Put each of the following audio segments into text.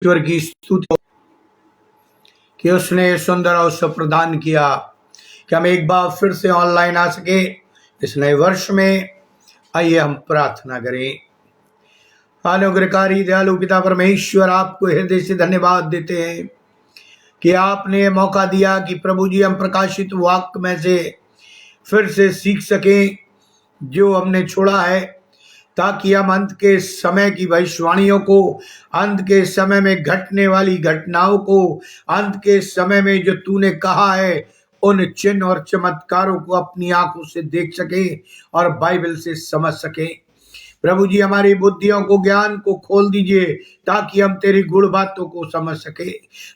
ईश्वर की स्तुति हो कि उसने सुंदर अवसर प्रदान किया कि हम एक बार फिर से ऑनलाइन आ सके इस नए वर्ष में। आइए हम प्रार्थना करें। अनुग्रहकारी दयालु पिता परमेश्वर, आपको हृदय से धन्यवाद देते हैं कि आपने मौका दिया कि प्रभु जी हम प्रकाशित वाक्य में से फिर से सीख सकें जो हमने छोड़ा है, ताकि हम अंत के समय की भविष्यवाणियों को, अंत के समय में घटने वाली घटनाओं को, अंत के समय में जो तूने कहा है उन चिन्ह और चमत्कारों को अपनी आंखों से देख सके और बाइबल से समझ सके। प्रभु जी हमारी बुद्धियों को, ज्ञान को खोल दीजिए ताकि हम तेरी गुण बातों को समझ सके।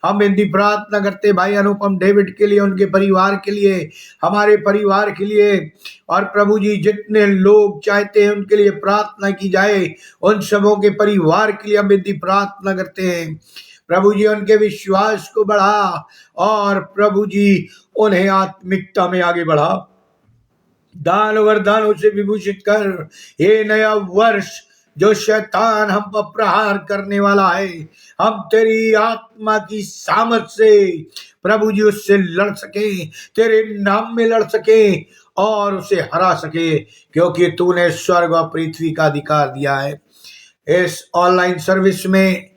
हम इनकी प्रार्थना करते भाई अनुपम डेविड के लिए, उनके परिवार के लिए, हमारे परिवार के लिए, और प्रभु जी जितने लोग चाहते हैं उनके लिए प्रार्थना की जाए, उन सबों के परिवार के लिए हम इनकी प्रार्थना करते हैं। प्रभु जी उनके विश्वास को बढ़ा और प्रभु जी उन्हें आत्मिकता में आगे बढ़ा, दान वरदानों से विभूषित कर। ये नया वर्ष जो शैतान हम पर प्रहार करने वाला है, हम तेरी आत्मा की सामर्थ से प्रभु जी उससे लड़ सके, तेरे नाम में लड़ सके और उसे हरा सके, क्योंकि तूने स्वर्ग और पृथ्वी का अधिकार दिया है। इस ऑनलाइन सर्विस में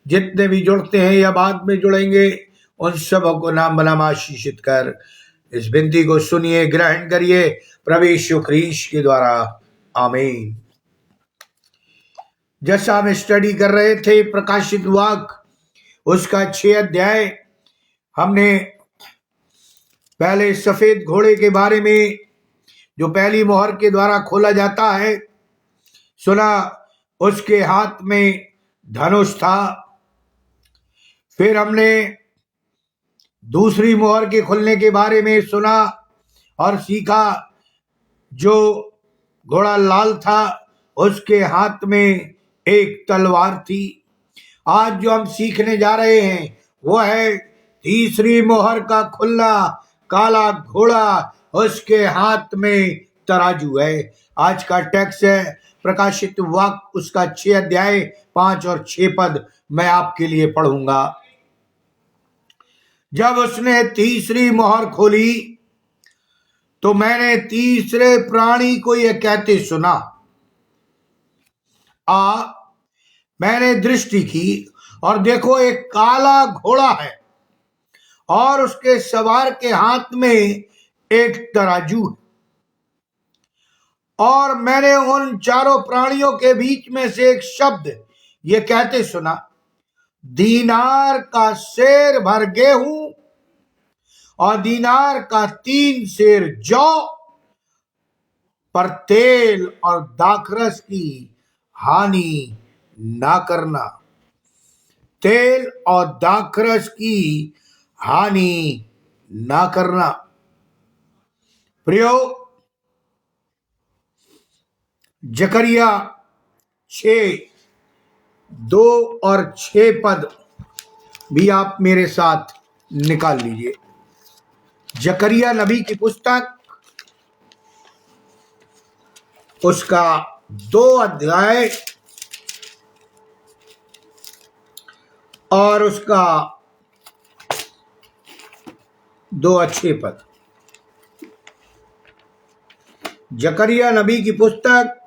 जितने भी जुड़ते हैं या बाद में जुड़ेंगे, उन सबों को नाम बनाम आशीषित कर। इस विनती को सुनिए, ग्रहण करिए प्रभु यीशु ख्रीस्त के द्वारा, आमीन। जैसा हम स्टडी कर रहे थे प्रकाशित वाक्य उसका 6 अध्याय, हमने पहले सफेद घोड़े के बारे में जो पहली मोहर के द्वारा खोला जाता है सुना। उसके हाथ में धनुष था। फिर हमने दूसरी मोहर के खुलने के बारे में सुना और सीखा। जो घोड़ा लाल था उसके हाथ में एक तलवार थी। आज जो हम सीखने जा रहे हैं वो है तीसरी मोहर का खुलना। काला घोड़ा, उसके हाथ में तराजू है। आज का टेक्स्ट है प्रकाशित वाक्य उसका 6 अध्याय 5 और 6 पद मैं आपके लिए पढ़ूंगा। जब उसने तीसरी मोहर खोली तो मैंने तीसरे प्राणी को यह कहते सुना, मैंने दृष्टि की और देखो एक काला घोड़ा है और उसके सवार के हाथ में एक तराजू है। और मैंने उन चारों प्राणियों के बीच में से एक शब्द ये कहते सुना, दीनार का सेर भर गेहूं और दीनार का 3 सेर जौ, पर तेल और दाखरस की हानि ना करना। तेल और दाखरस की हानि ना करना। प्रियो, जकरिया 6:2 और 6 पद भी आप मेरे साथ निकाल लीजिए। जकरिया नबी की पुस्तक उसका 2 अध्याय और उसका 2 अच्छे पद। जकरिया नबी की पुस्तक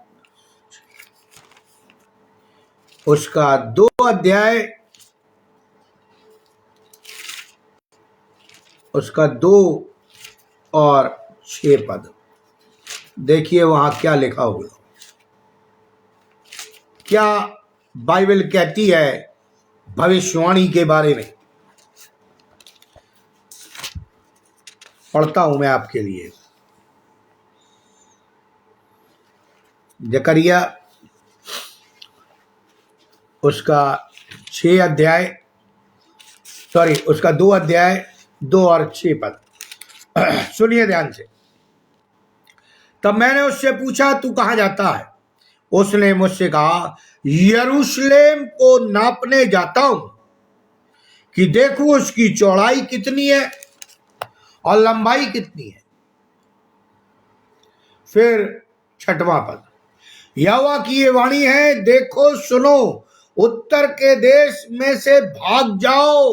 उसका 2 अध्याय उसका 2 और 6 पद। देखिए वहां क्या लिखा हुआ, क्या बाइबल कहती है भविष्यवाणी के बारे में। पढ़ता हूं मैं आपके लिए। जकरिया उसका 6 अध्याय उसका 2 अध्याय 2 और 6 पद सुनिए ध्यान से। तब मैंने उससे पूछा, तू कहां जाता है? उसने मुझसे कहा, यरूशलेम को नापने जाता हूं कि देखूं उसकी चौड़ाई कितनी है और लंबाई कितनी है। फिर 6वां पद, यहोवा की ये वाणी है, देखो सुनो, उत्तर के देश में से भाग जाओ,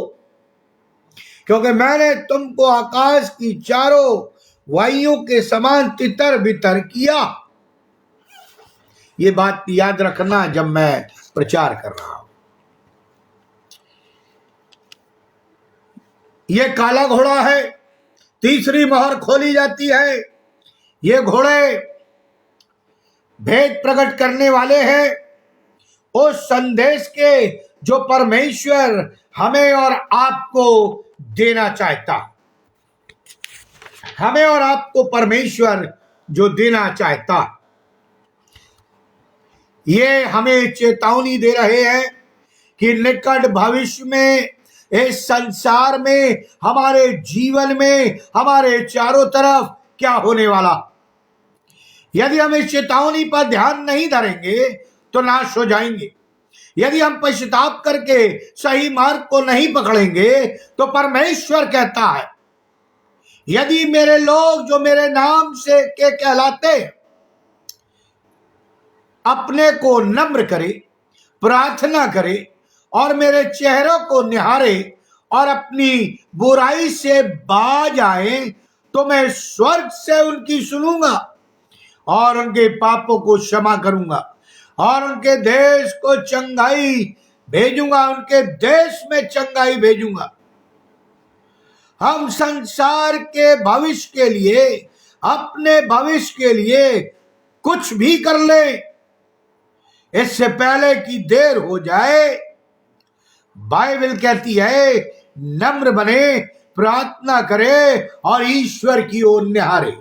क्योंकि मैंने तुमको आकाश की चारों वायुओं के समान तितर बितर किया। ये बात याद रखना जब मैं प्रचार कर रहा हूं। ये काला घोड़ा है, तीसरी मोहर खोली जाती है। ये घोड़े भेद प्रकट करने वाले हैं उस संदेश के जो परमेश्वर हमें और आपको देना चाहता, हमें और आपको परमेश्वर जो देना चाहता। ये हमें चेतावनी दे रहे हैं कि निकट भविष्य में इस संसार में, हमारे जीवन में, हमारे चारों तरफ क्या होने वाला। यदि हम इस चेतावनी पर ध्यान नहीं धरेंगे तो नाश हो जाएंगे। यदि हम पश्चाताप करके सही मार्ग को नहीं पकड़ेंगे तो परमेश्वर कहता है, यदि मेरे लोग जो मेरे नाम से के कहलाते अपने को नम्र करे, प्रार्थना करे और मेरे चेहरों को निहारे और अपनी बुराई से बाज आए, तो मैं स्वर्ग से उनकी सुनूंगा और उनके पापों को क्षमा करूंगा और उनके देश को चंगाई भेजूंगा, उनके देश में चंगाई भेजूंगा। हम संसार के भविष्य के लिए, अपने भविष्य के लिए कुछ भी कर ले, इससे पहले कि देर हो जाए, बाइबल कहती है नम्र बने, प्रार्थना करे और ईश्वर की ओर निहारे।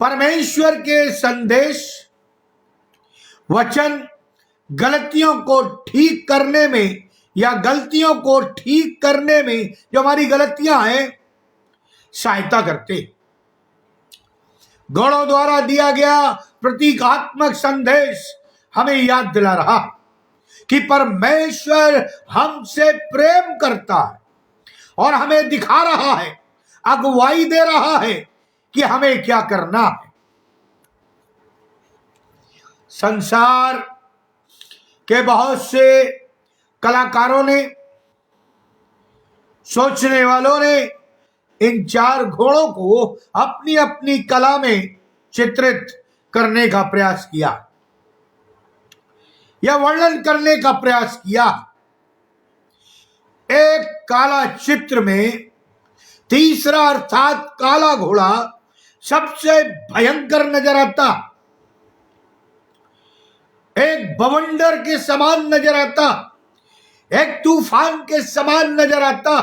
परमेश्वर के संदेश, वचन गलतियों को ठीक करने में या गलतियों को ठीक करने में, जो हमारी गलतियां हैं, सहायता करते। गौड़ों द्वारा दिया गया प्रतीकात्मक संदेश हमें याद दिला रहा कि परमेश्वर हमसे प्रेम करता है और हमें दिखा रहा है, अगुवाई दे रहा है कि हमें क्या करना है। संसार के बहुत से कलाकारों ने, सोचने वालों ने इन चार घोड़ों को अपनी अपनी कला में चित्रित करने का प्रयास किया या वर्णन करने का प्रयास किया। एक काला चित्र में तीसरा अर्थात काला घोड़ा सबसे भयंकर नजर आता, एक बवंडर के समान नजर आता, एक तूफान के समान नजर आता।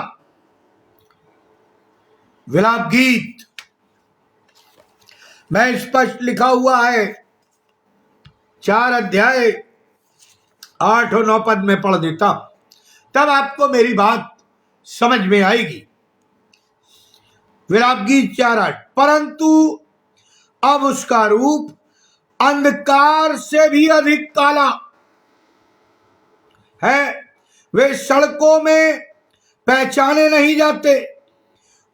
विलाप गीत में स्पष्ट लिखा हुआ है, 4 अध्याय 8 और 9 पद में पढ़ देता, तब आपको मेरी बात समझ में आएगी। विलाप गीत 4:8, परंतु अब उसका रूप अंधकार से भी अधिक काला है, वे सड़कों में पहचाने नहीं जाते,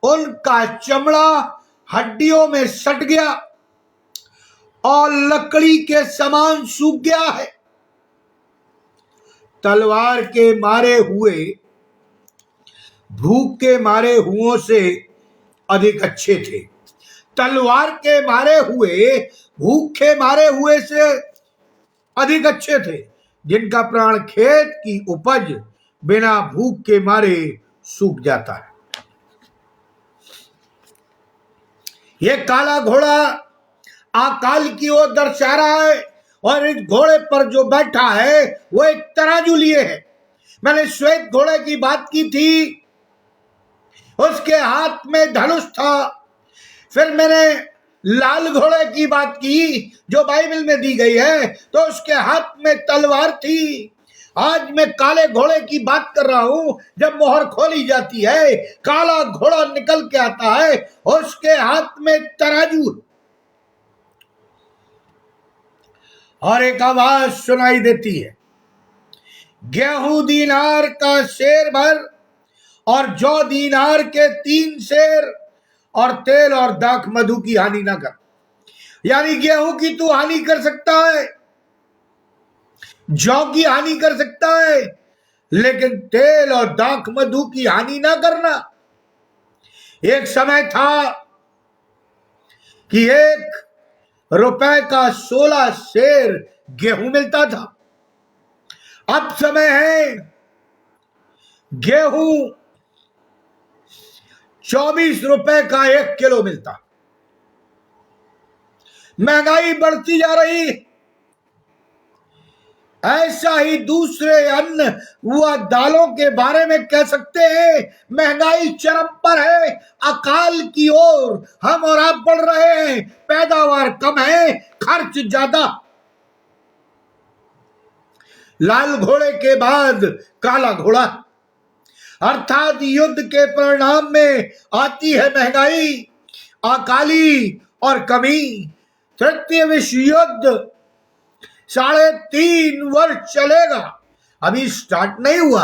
उनका चमड़ा हड्डियों में सट गया और लकड़ी के समान सूख गया है। तलवार के मारे हुए भूख के मारे हुओं से अधिक अच्छे थे। तलवार के मारे हुए, भूखे मारे हुए से अधिक अच्छे थे, जिनका प्राण खेत की उपज बिना भूख के मारे सूख जाता है। यह काला घोड़ा अकाल की ओर दर्शा रहा है और इस घोड़े पर जो बैठा है वो एक तराजू लिए है। मैंने श्वेत घोड़े की बात की थी, उसके हाथ में धनुष था। फिर मैंने लाल घोड़े की बात की जो बाइबल में दी गई है, तो उसके हाथ में तलवार थी। आज मैं काले घोड़े की बात कर रहा हूं। जब मोहर खोली जाती है, काला घोड़ा निकल के आता है, उसके हाथ में तराजू और एक आवाज सुनाई देती है, गेहूं दीनार का शेर भर और जौ दीनार के 3 शेर और तेल और दाख मधु की हानि ना कर। यानी गेहूं की तू हानि कर सकता है, जौ की हानि कर सकता है, लेकिन तेल और दाख मधु की हानि ना करना। एक समय था कि 1 रुपए का 16 सेर गेहूं मिलता था। अब समय है गेहूं 24 रुपए का 1 किलो मिलता। महंगाई बढ़ती जा रही। ऐसा ही दूसरे अन्न व दालों के बारे में कह सकते हैं। महंगाई चरम पर है, अकाल की ओर हम और आप बढ़ रहे हैं। पैदावार कम है, खर्च ज्यादा। लाल घोड़े के बाद काला घोड़ा, अर्थात युद्ध के परिणाम में आती है महंगाई, अकाली और कमी। तृतीय विश्व युद्ध 3.5 वर्ष चलेगा। अभी स्टार्ट नहीं हुआ,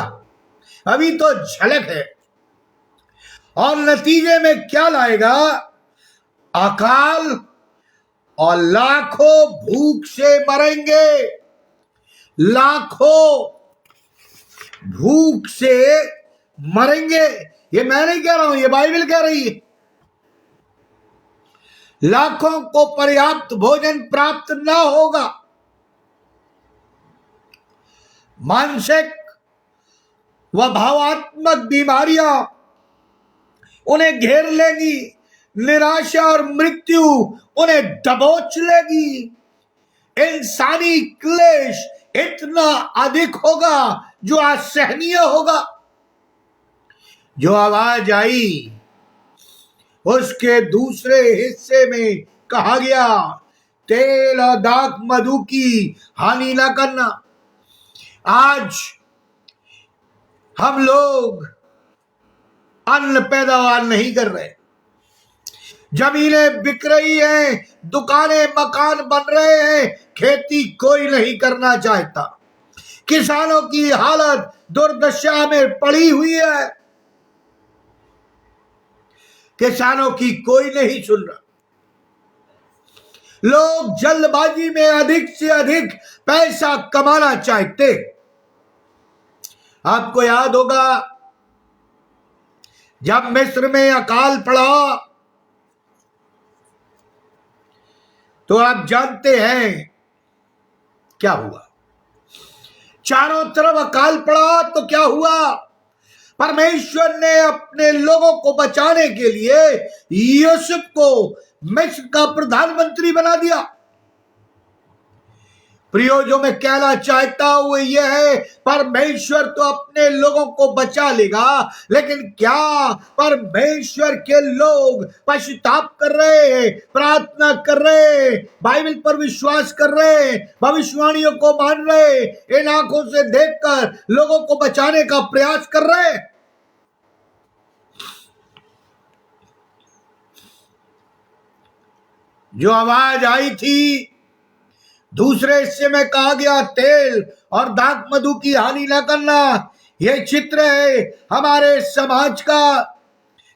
अभी तो झलक है। और नतीजे में क्या लाएगा? अकाल, और लाखों भूख से मरेंगे। लाखों भूख से मरेंगे। ये मैं नहीं कह रहा हूं, ये बाइबल कह रही है। लाखों को पर्याप्त भोजन प्राप्त ना होगा। मानसिक व भावात्मक बीमारियां उन्हें घेर लेगी। निराशा और मृत्यु उन्हें दबोच लेगी। इंसानी क्लेश इतना अधिक होगा जो असहनीय होगा। जो आवाज आई उसके दूसरे हिस्से में कहा गया, तेल और दाख मधु की हानि ना करना। आज हम लोग अन्न पैदावार नहीं कर रहे, जमीनें बिक रही हैं, दुकानें मकान बन रहे हैं, खेती कोई नहीं करना चाहता। किसानों की हालत दुर्दशा में पड़ी हुई है। किसानों की कोई नहीं सुन रहा। लोग जल्दबाजी में अधिक से अधिक पैसा कमाना चाहते। आपको याद होगा जब मिस्र में अकाल पड़ा तो आप जानते हैं क्या हुआ। चारों तरफ अकाल पड़ा तो क्या हुआ? परमेश्वर ने अपने लोगों को बचाने के लिए यूसुफ को मिस्र का प्रधानमंत्री बना दिया। प्रियो, जो मैं कहना चाहता हूं वो ये है, परमेश्वर तो अपने लोगों को बचा लेगा, लेकिन क्या परमेश्वर के लोग पश्चाताप कर रहे हैं, प्रार्थना कर रहे हैं, बाइबल पर विश्वास कर रहे हैं, भविष्यवाणियों को मान रहे हैं, इन आंखों से देखकर लोगों को बचाने का प्रयास कर रहे हैं? जो आवाज आई थी दूसरे हिस्से में कहा गया, तेल और दाख मधु की हानि न करना। यह चित्र है हमारे समाज का,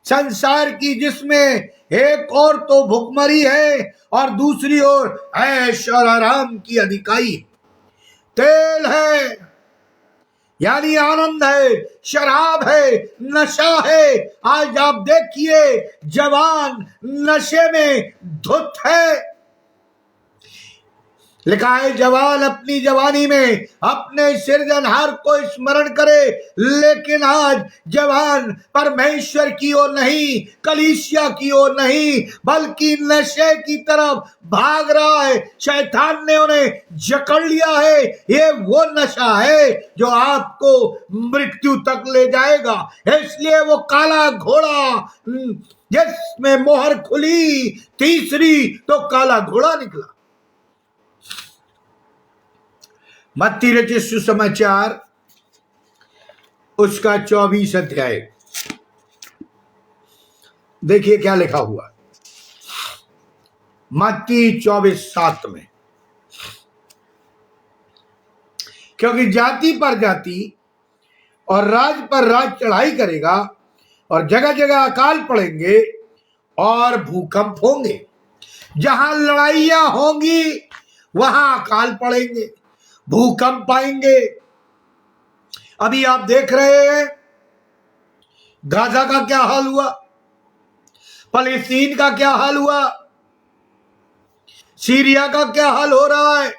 संसार की, जिसमें एक और तो भुखमरी है और दूसरी ओर ऐश और आराम की अधिकाई। तेल है यानी आनंद है, शराब है, नशा है। आज आप देखिए जवान नशे में धुत है। लिखा है, जवान अपनी जवानी में अपने सृजनहार को स्मरण करे, लेकिन आज जवान परमेश्वर की ओर नहीं, कलीसिया की ओर नहीं, बल्कि नशे की तरफ भाग रहा है। शैतान ने उन्हें जकड़ लिया है। ये वो नशा है जो आपको मृत्यु तक ले जाएगा। इसलिए वो काला घोड़ा जिसमें मोहर खुली तीसरी तो काला घोड़ा निकला। मत्ती रचित सुसमाचार उसका 24 अध्याय देखिए क्या लिखा हुआ। मत्ती 24:7 में, क्योंकि जाति पर जाति और राज पर राज चढ़ाई करेगा और जगह जगह अकाल पड़ेंगे और भूकंप होंगे। जहां लड़ाइयां होंगी वहां अकाल पड़ेंगे, भूकंप आएंगे। अभी आप देख रहे हैं गाजा का क्या हाल हुआ, फलस्तीन का क्या हाल हुआ, सीरिया का क्या हाल हो रहा है,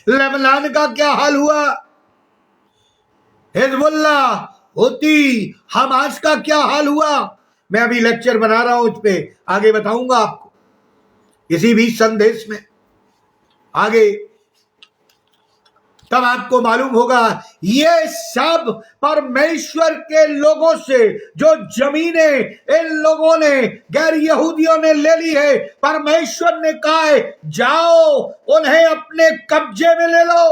लेबनान का क्या हाल हुआ, हिजबुल्ला, हुती, हमास का क्या हाल हुआ। मैं अभी लेक्चर बना रहा हूं, उस पे आगे बताऊंगा आपको, इसी भी संदेश में आगे, तब आपको मालूम होगा। ये सब परमेश्वर के लोगों से जो जमीनें इन लोगों ने, गैर यहूदियों ने ले ली है, परमेश्वर ने कहा है जाओ उन्हें अपने कब्जे में ले लो।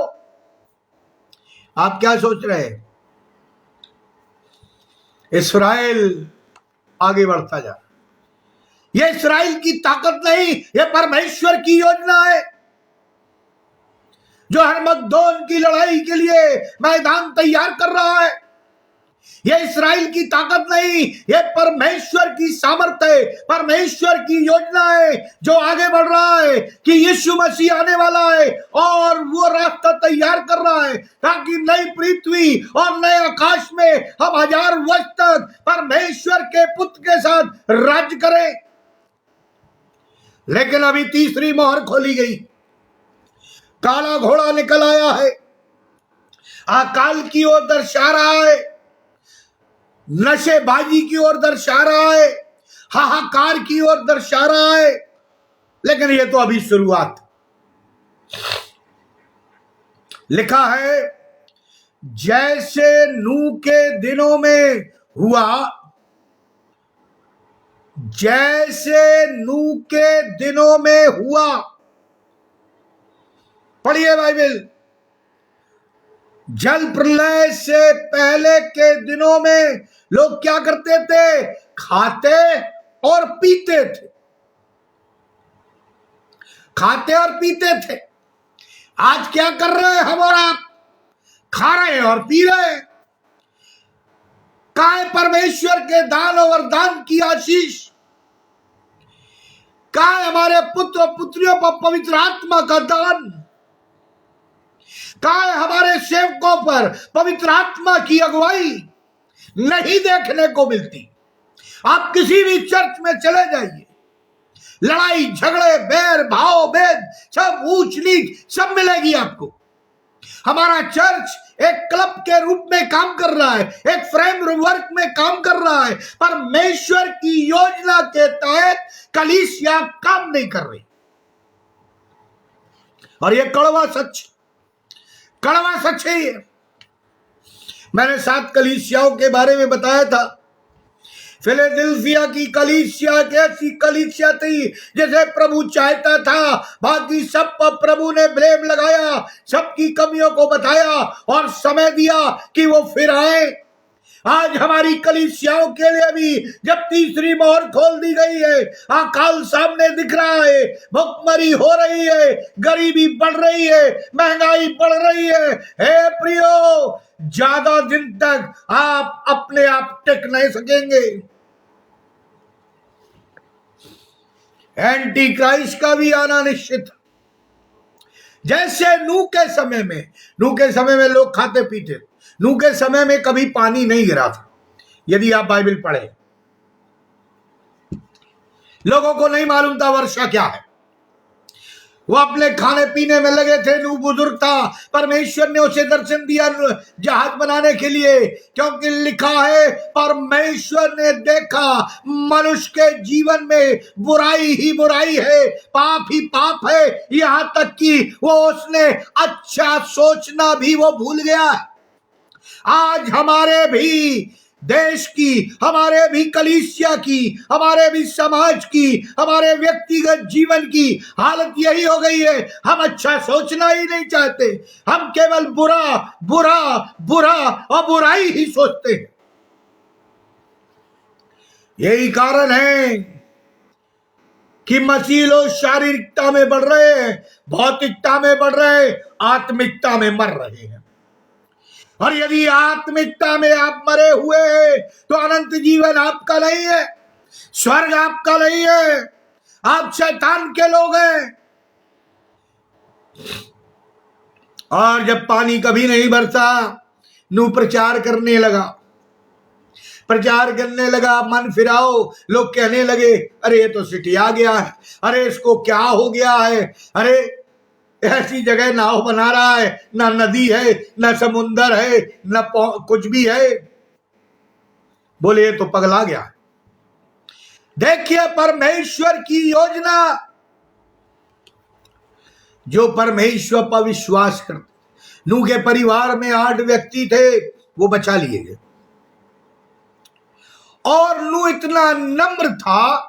आप क्या सोच रहे हैं? इस्राएल आगे बढ़ता जा, ये इस्राएल की ताकत नहीं, ये परमेश्वर की योजना है जो हरमगदोन की लड़ाई के लिए मैदान तैयार कर रहा है। ये इस्राएल की ताकत नहीं, ये परमेश्वर की सामर्थ्य है, परमेश्वर की योजना है जो आगे बढ़ रहा है कि यीशु मसीह आने वाला है और वो रास्ता तैयार कर रहा है ताकि नई पृथ्वी और नए आकाश में हम 1000 वर्ष तक परमेश्वर के पुत्र के साथ राज्य करें। लेकिन अभी तीसरी मोहर खोली गई, काला घोड़ा निकल आया है, अकाल की ओर दर्शा रहा है, नशेबाजी की ओर दर्शा रहा है, हाहाकार की ओर दर्शा रहा है। लेकिन ये तो अभी शुरुआत। लिखा है जैसे नूह के दिनों में हुआ, जैसे नूह के दिनों में हुआ। पढ़िए बाइबल। जल प्रलय से पहले के दिनों में लोग क्या करते थे? खाते और पीते थे, खाते और पीते थे। आज क्या कर रहे हैं हम और आप? खा रहे हैं और पी रहे हैं। काय परमेश्वर के दान और वरदान की आशीष, काय हमारे पुत्र और पुत्रियों पर पवित्र आत्मा का दान, काय हमारे सेवकों पर पवित्र आत्मा की अगुवाई नहीं देखने को मिलती। आप किसी भी चर्च में चले जाइए, लड़ाई झगड़े, बैर भाव भेद, सब ऊंच नीच सब मिलेगी आपको। हमारा चर्च एक क्लब के रूप में काम कर रहा है, एक फ्रेमवर्क में काम कर रहा है। परमेश्वर की योजना के तहत कलीसिया काम नहीं कर रही, और ये कड़वा सच, कड़वा सच है ये। मैंने 7 कलीसियाओं के बारे में बताया था। फिलाडेल्फिया की कलीसिया एक ऐसी कलीसिया थी जैसे प्रभु चाहता था, बाकी सब पर प्रभु ने ब्लेम लगाया, सबकी कमियों को बताया और समय दिया कि वो फिर आए। आज हमारी कलीसियाओं के लिए भी जब तीसरी मोहर खोल दी गई है, अकाल सामने दिख रहा है, भुखमरी हो रही है, गरीबी बढ़ रही है, महंगाई बढ़ रही है। हे प्रियो, ज्यादा दिन तक आप अपने आप टिक नहीं सकेंगे। एंटी क्राइस्ट का भी आना निश्चित। जैसे नूह के समय में, नूह के समय में लोग खाते पीते, नूह के समय में कभी पानी नहीं गिरा था। यदि आप बाइबल पढ़े, लोगों को नहीं मालूम था वर्षा क्या है, वो अपने खाने पीने में लगे थे। नूह बुजुर्ग था, परमेश्वर ने उसे दर्शन दिया जहाज बनाने के लिए, क्योंकि लिखा है परमेश्वर ने देखा मनुष्य के जीवन में बुराई ही बुराई है, पाप ही पाप है, यहां तक कि वो उसने अच्छा सोचना भी वो भूल गया। आज हमारे भी देश की, हमारे भी कलीसिया की, हमारे भी समाज की, हमारे व्यक्तिगत जीवन की हालत यही हो गई है। हम अच्छा सोचना ही नहीं चाहते, हम केवल बुरा बुरा बुरा और बुराई ही सोचते हैं। यही कारण है कि मसीह लोग शारीरिकता में बढ़ रहे हैं, भौतिकता में बढ़ रहे हैं, आत्मिकता में मर रहे हैं। और यदि आत्मिकता में आप मरे हुए हैं तो अनंत जीवन आपका नहीं है, स्वर्ग आपका नहीं है, आप शैतान के लोग हैं। और जब पानी कभी नहीं बरसा, नूह प्रचार करने लगा, मन फिराओ। लोग कहने लगे, अरे ये तो सिटिया गया है, अरे इसको क्या हो गया है, अरे ऐसी जगह नाव बना रहा है, ना नदी है, ना समुंदर है, ना कुछ भी है। बोले ये तो पगला गया। देखिए परमेश्वर की योजना, जो परमेश्वर पर विश्वास करते। नूह के परिवार में 8 व्यक्ति थे, वो बचा लिए गए। और नूह इतना नम्र था,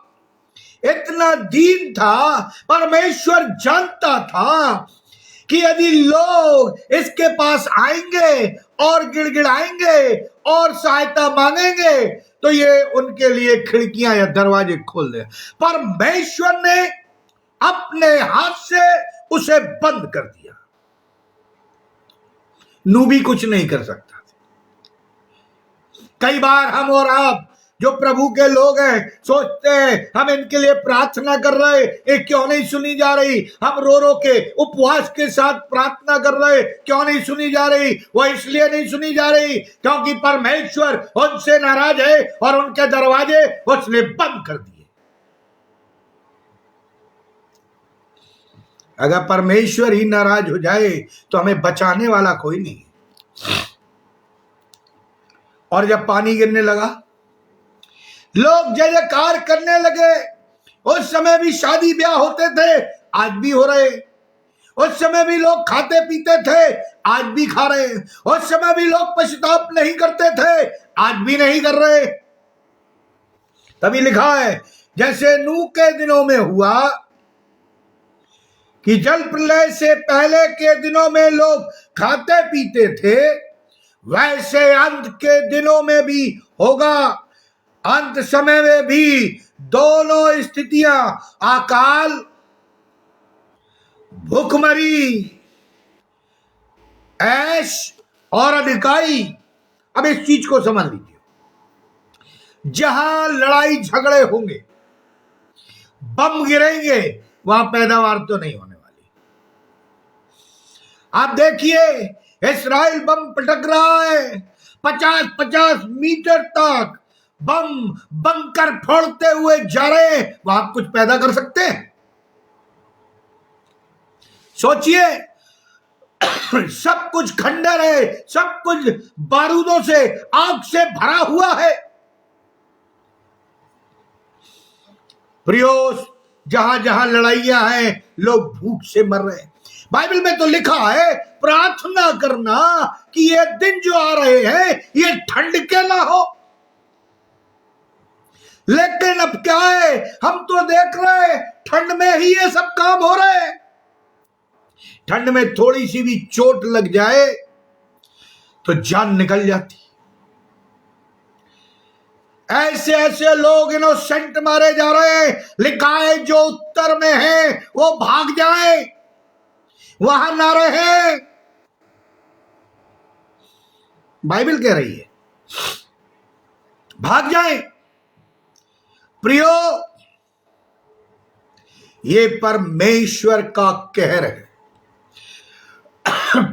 इतना दीन था, परमेश्वर जानता था कि यदि लोग इसके पास आएंगे और गिड़गिड़ाएंगे और सहायता मांगेंगे तो ये उनके लिए खिड़कियां या दरवाजे खोल दे। परमेश्वर ने अपने हाथ से उसे बंद कर दिया। नूह भी कुछ नहीं कर सकता। कई बार हम और आप जो प्रभु के लोग हैं सोचते हैं हम इनके लिए प्रार्थना कर रहे, ये क्यों नहीं सुनी जा रही। हम रो रो के उपवास के साथ प्रार्थना कर रहे, क्यों नहीं सुनी जा रही। वो इसलिए नहीं सुनी जा रही क्योंकि परमेश्वर उनसे नाराज है और उनके दरवाजे उसने बंद कर दिए। अगर परमेश्वर ही नाराज हो जाए तो हमें बचाने वाला कोई नहीं। और जब पानी गिरने लगा, लोग जय जयकार करने लगे। उस समय भी शादी ब्याह होते थे, आज भी हो रहे। उस समय भी लोग खाते पीते थे, आज भी खा रहे। उस समय भी लोग पश्चाताप नहीं करते थे, आज भी नहीं कर रहे। तभी लिखा है, जैसे नूह के दिनों में हुआ कि जल प्रलय से पहले के दिनों में लोग खाते पीते थे, वैसे अंत के दिनों में भी होगा। अंत समय में भी दोनों स्थितियां, अकाल, भूखमरी, ऐश और अधिकाई। अब इस चीज को समझ लीजिए, जहां लड़ाई झगड़े होंगे, बम गिरेंगे, वहां पैदावार तो नहीं होने वाली। आप देखिए इस्राइल बम पटक रहा है, 50-50 मीटर तक बम बंकर फोड़ते हुए जा रहे हैं। वहां कुछ पैदा कर सकते हैं? सोचिए, सब कुछ खंडर है, सब कुछ बारूदों से, आग से भरा हुआ है। प्रियो, जहां जहां लड़ाइयां हैं, लोग भूख से मर रहे हैं। बाइबल में तो लिखा है, प्रार्थना करना कि ये दिन जो आ रहे हैं ये ठंड के ना हो। लेकिन अब क्या है, हम तो देख रहे हैं ठंड में ही ये सब काम हो रहे हैं। ठंड में थोड़ी सी भी चोट लग जाए तो जान निकल जाती। ऐसे ऐसे लोग इनोसेंट मारे जा रहे हैं। लिखा है जो उत्तर में है वो भाग जाए, वहां ना रहे। बाइबल कह रही है भाग जाए। प्रियो, ये परमेश्वर का कहर है।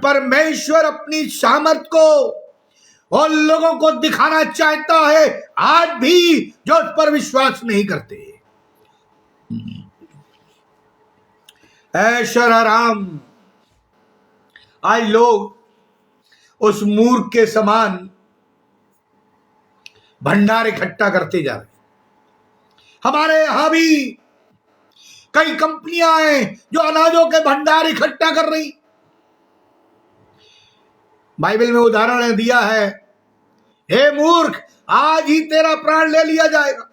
परमेश्वर अपनी सामर्थ को और लोगों को दिखाना चाहता है, आज भी जो उस पर विश्वास नहीं करते। ऐश्वर्य आराम, आज लोग उस मूर्ख के समान भंडार इकट्ठा करते जा रहे। हमारे यहां भी कई कंपनियां हैं जो अनाजों के भंडार इकट्ठा कर रही। बाइबल में उदाहरण दिया है, हे मूर्ख, आज ही तेरा प्राण ले लिया जाएगा।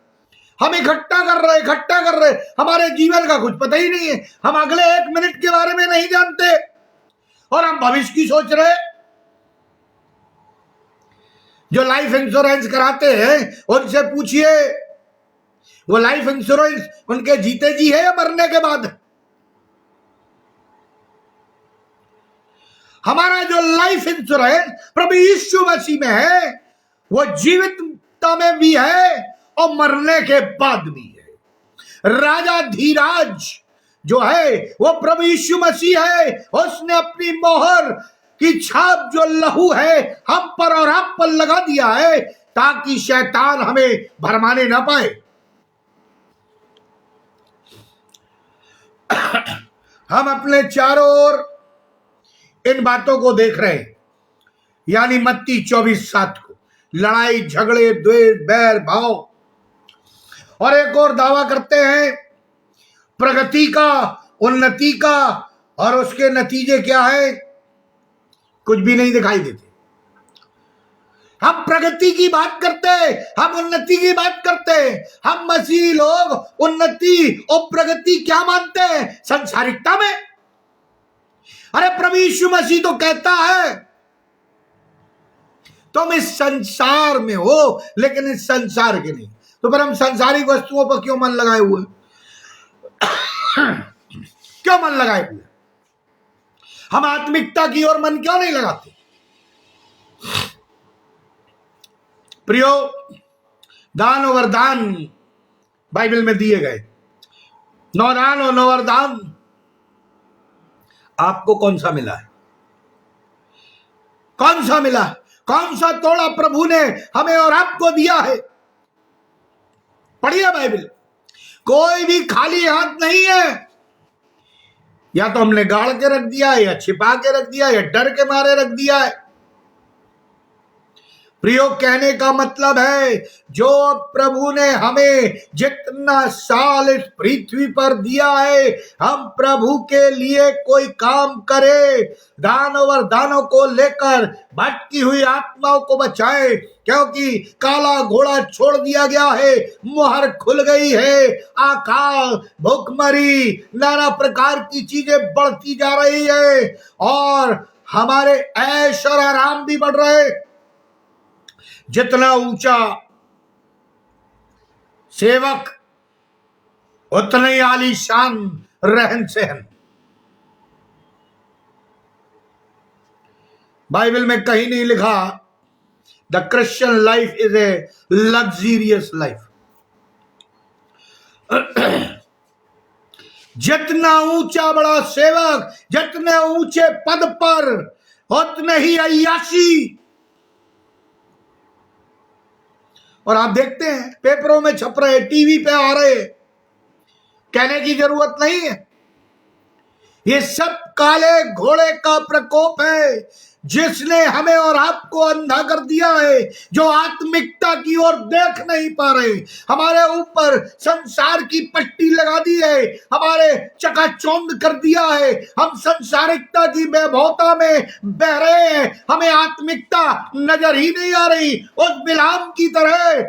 हम इकट्ठा कर रहे, हमारे जीवन का कुछ पता ही नहीं है। हम अगले 1 मिनट के बारे में नहीं जानते और हम भविष्य की सोच रहे। जो लाइफ इंश्योरेंस कराते हैं उनसे पूछिए, वो लाइफ इंश्योरेंस उनके जीते जी है या मरने के बाद? हमारा जो लाइफ इंश्योरेंस प्रभु यीशु मसीह में है, वो जीवितता में भी है और मरने के बाद भी है। राजा धीराज जो है वो प्रभु यीशु मसीह है। उसने अपनी मोहर की छाप जो लहू है हम पर और आप पर लगा दिया है, ताकि शैतान हमें भरमाने ना पाए। हम अपने चारों ओर इन बातों को देख रहे हैं, यानी मत्ती 24:7 को, लड़ाई झगड़े द्वेष बैर भाव, और एक और दावा करते हैं प्रगति का, उन्नति का, और उसके नतीजे क्या है? कुछ भी नहीं दिखाई देते। हम प्रगति की बात करते हैं, हम उन्नति की बात करते हैं। हम मसीही लोग उन्नति और प्रगति क्या मानते हैं? संसारिकता में। अरे प्रभु यीशु मसीह तो कहता है तुम इस संसार में हो, लेकिन इस संसार के नहीं। तो फिर हम संसारिक वस्तुओं पर क्यों मन लगाए हुए? क्यों मन लगाए हुए? हम आत्मिकता की ओर मन क्यों नहीं लगाते? प्रियो, दान और वरदान बाइबल में दिए गए, 9 दान और 9 वरदान, आपको कौन सा मिला है? कौन सा मिला? कौन सा तोड़ा प्रभु ने हमें और आपको दिया है? पढ़िए बाइबल। कोई भी खाली हाथ नहीं है। या तो हमने गाड़ के रख दिया है, या छिपा के रख दिया है, या डर के मारे रख दिया है। प्रियो, कहने का मतलब है जो प्रभु ने हमें जितना साल इस पृथ्वी पर दिया है, हम प्रभु के लिए कोई काम करे, दान और वरदानों को लेकर भटकी हुई आत्माओं को बचाए, क्योंकि काला घोड़ा छोड़ दिया गया है, मुहर खुल गई है, अकाल, भूखमरी, नाना प्रकार की चीजें बढ़ती जा रही है, और हमारे ऐश और आराम भी बढ़ रहे। जितना ऊंचा सेवक उतना ही आलीशान रहन सहन। बाइबल में कहीं नहीं लिखा the Christian life is a luxurious life. जितना ऊंचा बड़ा सेवक, जितने ऊंचे पद पर, उतने ही अय्याशी। और आप देखते हैं पेपरों में छप रहे, टीवी पे आ रहे, कहने की जरूरत नहीं है। ये सब काले घोड़े का प्रकोप है, जिसने हमें और आपको अंधा कर दिया है, जो आत्मिकता की ओर देख नहीं पा रहे। हमारे ऊपर संसार की पट्टी लगा दी है, हमारे चकाचौंध कर दिया है, हम संसारिकता की बेभौता में बह रहे हैं, हमें आत्मिकता नजर ही नहीं आ रही। उस बिलाम की तरह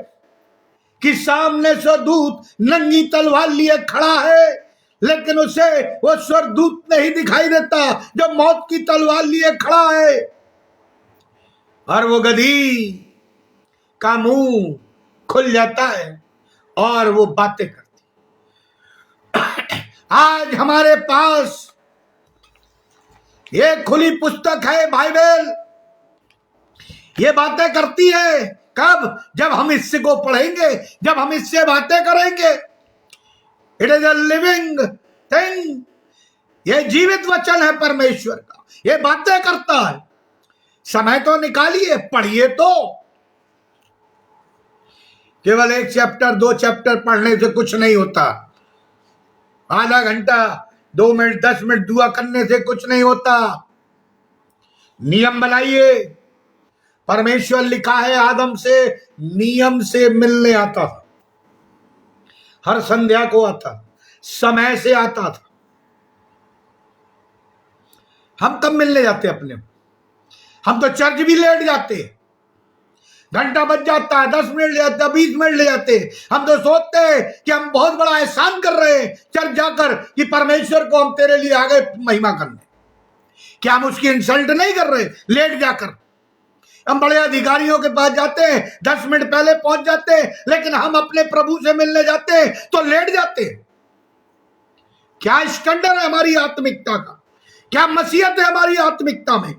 कि सामने से दूत नंगी तलवार लिए खड़ा है, लेकिन उसे वो स्वर्गदूत नहीं दिखाई देता जो मौत की तलवार लिए खड़ा है, और वो गधी का मुंह खुल जाता है और वो बातें करती। आज हमारे पास ये खुली पुस्तक है बाइबल, ये बातें करती है। कब? जब हम इससे को पढ़ेंगे, जब हम इससे बातें करेंगे। It is a living thing. ये जीवित वचन है परमेश्वर का, ये बातें करता है। समय तो निकालिए, पढ़िए। तो केवल 1 चैप्टर 2 चैप्टर पढ़ने से कुछ नहीं होता। आधा घंटा 2 मिनट 10 मिनट दुआ करने से कुछ नहीं होता। नियम बनाइए। परमेश्वर लिखा है आदम से नियम से मिलने आता था, हर संध्या को आता, समय से आता था। हम कब मिलने जाते अपने? हम तो चर्च भी लेट जाते, घंटा बज जाता है, 10 मिनट ले जाते हैं, 20 मिनट ले जाते हैं। हम तो सोचते हैं कि हम बहुत बड़ा एहसान कर रहे हैं चर्च जाकर, कि परमेश्वर को हम तेरे लिए आ गए महिमा करने। क्या हम उसकी इंसल्ट नहीं कर रहे लेट जाकर? हम बड़े अधिकारियों के पास जाते हैं, 10 मिनट पहले पहुंच जाते हैं, लेकिन हम अपने प्रभु से मिलने जाते हैं तो लेट जाते हैं। क्या स्टैंडर्ड है हमारी आत्मिकता का? क्या मसीहत है हमारी आत्मिकता में?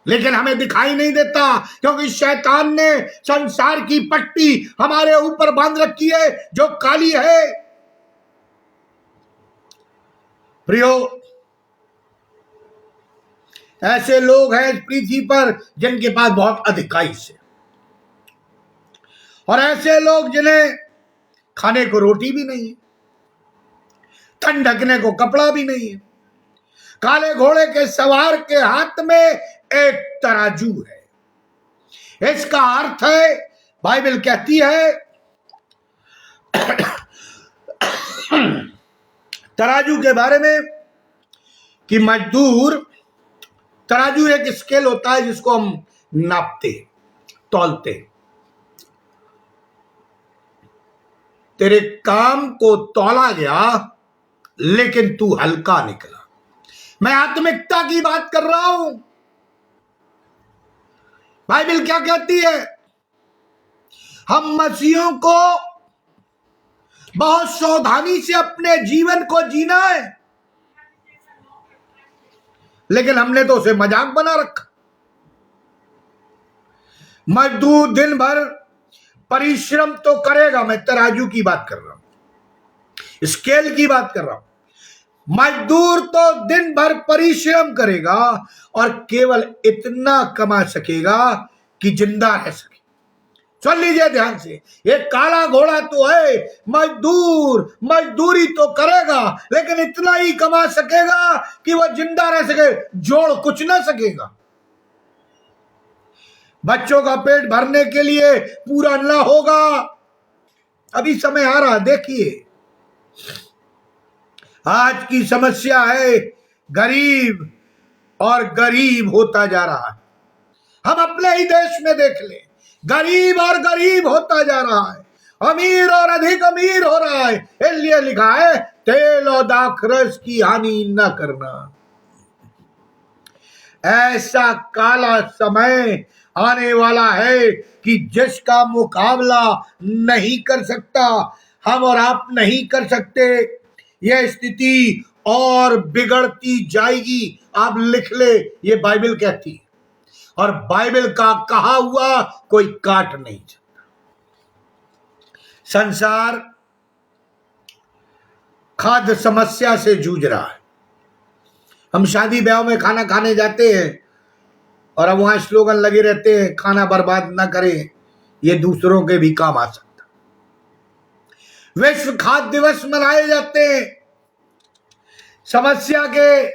लेकिन हमें दिखाई नहीं देता, क्योंकि शैतान ने संसार की पट्टी हमारे ऊपर बांध रखी है जो काली है। प्रियो, ऐसे लोग हैं इस पृथ्वी पर जिनके पास बहुत अधिक आयुष्य है, और ऐसे लोग जिन्हें खाने को रोटी भी नहीं है, तन ढकने को कपड़ा भी नहीं है। काले घोड़े के सवार के हाथ में एक तराजू है। इसका अर्थ है, बाइबल कहती है तराजू के बारे में कि मजदूर, तराजू एक स्केल होता है जिसको हम नापते, तौलते। तेरे काम को तौला गया लेकिन तू हल्का निकला। मैं आत्मिकता की बात कर रहा हूं। बाइबल क्या कहती है? हम मसीहों को बहुत सावधानी से अपने जीवन को जीना है, लेकिन हमने तो उसे मजाक बना रखा। मजदूर दिन भर परिश्रम तो करेगा, मैं तराजू की बात कर रहा हूं, स्केल की बात कर रहा हूं। मजदूर तो दिन भर परिश्रम करेगा और केवल इतना कमा सकेगा कि जिंदा रह सके। सुन लीजिए ध्यान से, ये काला घोड़ा तो है, मजदूर मजदूरी तो करेगा लेकिन इतना ही कमा सकेगा कि वह जिंदा रह सके, जोड़ कुछ ना सकेगा। बच्चों का पेट भरने के लिए पूरा ना होगा। अभी समय आ रहा, देखिए आज की समस्या है गरीब, और गरीब होता जा रहा है। हम अपने ही देश में देख लें, गरीब और गरीब होता जा रहा है, अमीर और अधिक अमीर हो रहा है। इसलिए लिखा है तेल और दाखरस की हानि न करना। ऐसा काला समय आने वाला है कि जिसका मुकाबला नहीं कर सकता, हम और आप नहीं कर सकते। यह स्थिति और बिगड़ती जाएगी। आप लिख ले, ये बाइबल कहती है, और बाइबल का कहा हुआ कोई काट नहीं सकता। संसार खाद्य समस्या से जूझ रहा है। हम शादी ब्याह में खाना खाने जाते हैं और अब वहां स्लोगन लगे रहते हैं, खाना बर्बाद ना करें, ये दूसरों के भी काम आ सकता। विश्व खाद्य दिवस मनाए जाते हैं। समस्या के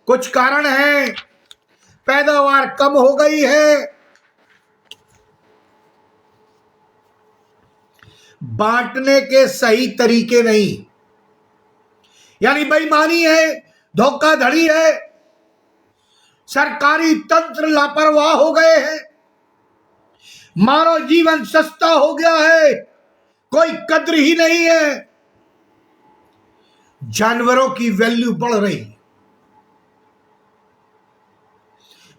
कुछ कारण हैं, पैदावार कम हो गई है, बांटने के सही तरीके नहीं, यानी बेईमानी है, धोखाधड़ी है, सरकारी तंत्र लापरवाह हो गए हैं, मानव जीवन सस्ता हो गया है, कोई कद्र ही नहीं है, जानवरों की वैल्यू बढ़ रही,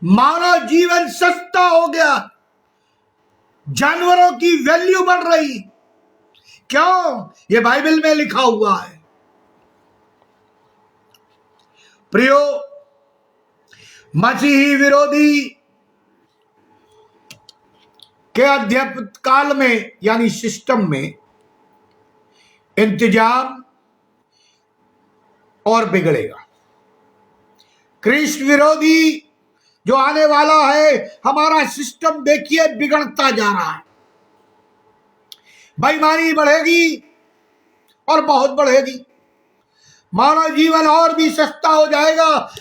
मानव जीवन सस्ता हो गया, जानवरों की वैल्यू बढ़ रही। क्यों? ये बाइबल में लिखा हुआ है। प्रियो, मसीही विरोधी के अध्यक्ष काल में यानी सिस्टम में इंतजाम और बिगड़ेगा। कृष्ण विरोधी जो आने वाला है, हमारा सिस्टम देखिए बिगड़ता जा रहा है, बेईमानी बढ़ेगी और बहुत बढ़ेगी, मानव जीवन और भी सस्ता हो जाएगा,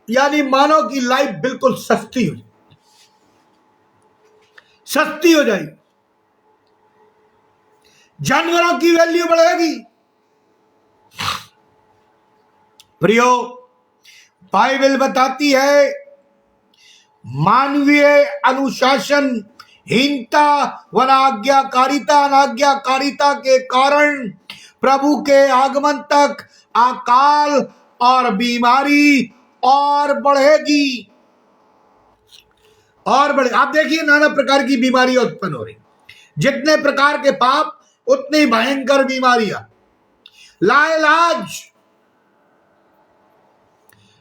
यानी मानव की लाइफ बिल्कुल सस्ती हो जाएगी, जानवरों की वैल्यू बढ़ेगी। प्रियो, बाइबल बताती है मानवीय अनुशासन हीनता व अनाज्ञाकारिता के कारण प्रभु के आगमन तक अकाल और बीमारी और बढ़ेगी, और बढ़े। आप देखिए नाना प्रकार की बीमारियां उत्पन्न हो रही, जितने प्रकार के पाप उतनी भयंकर बीमारियां,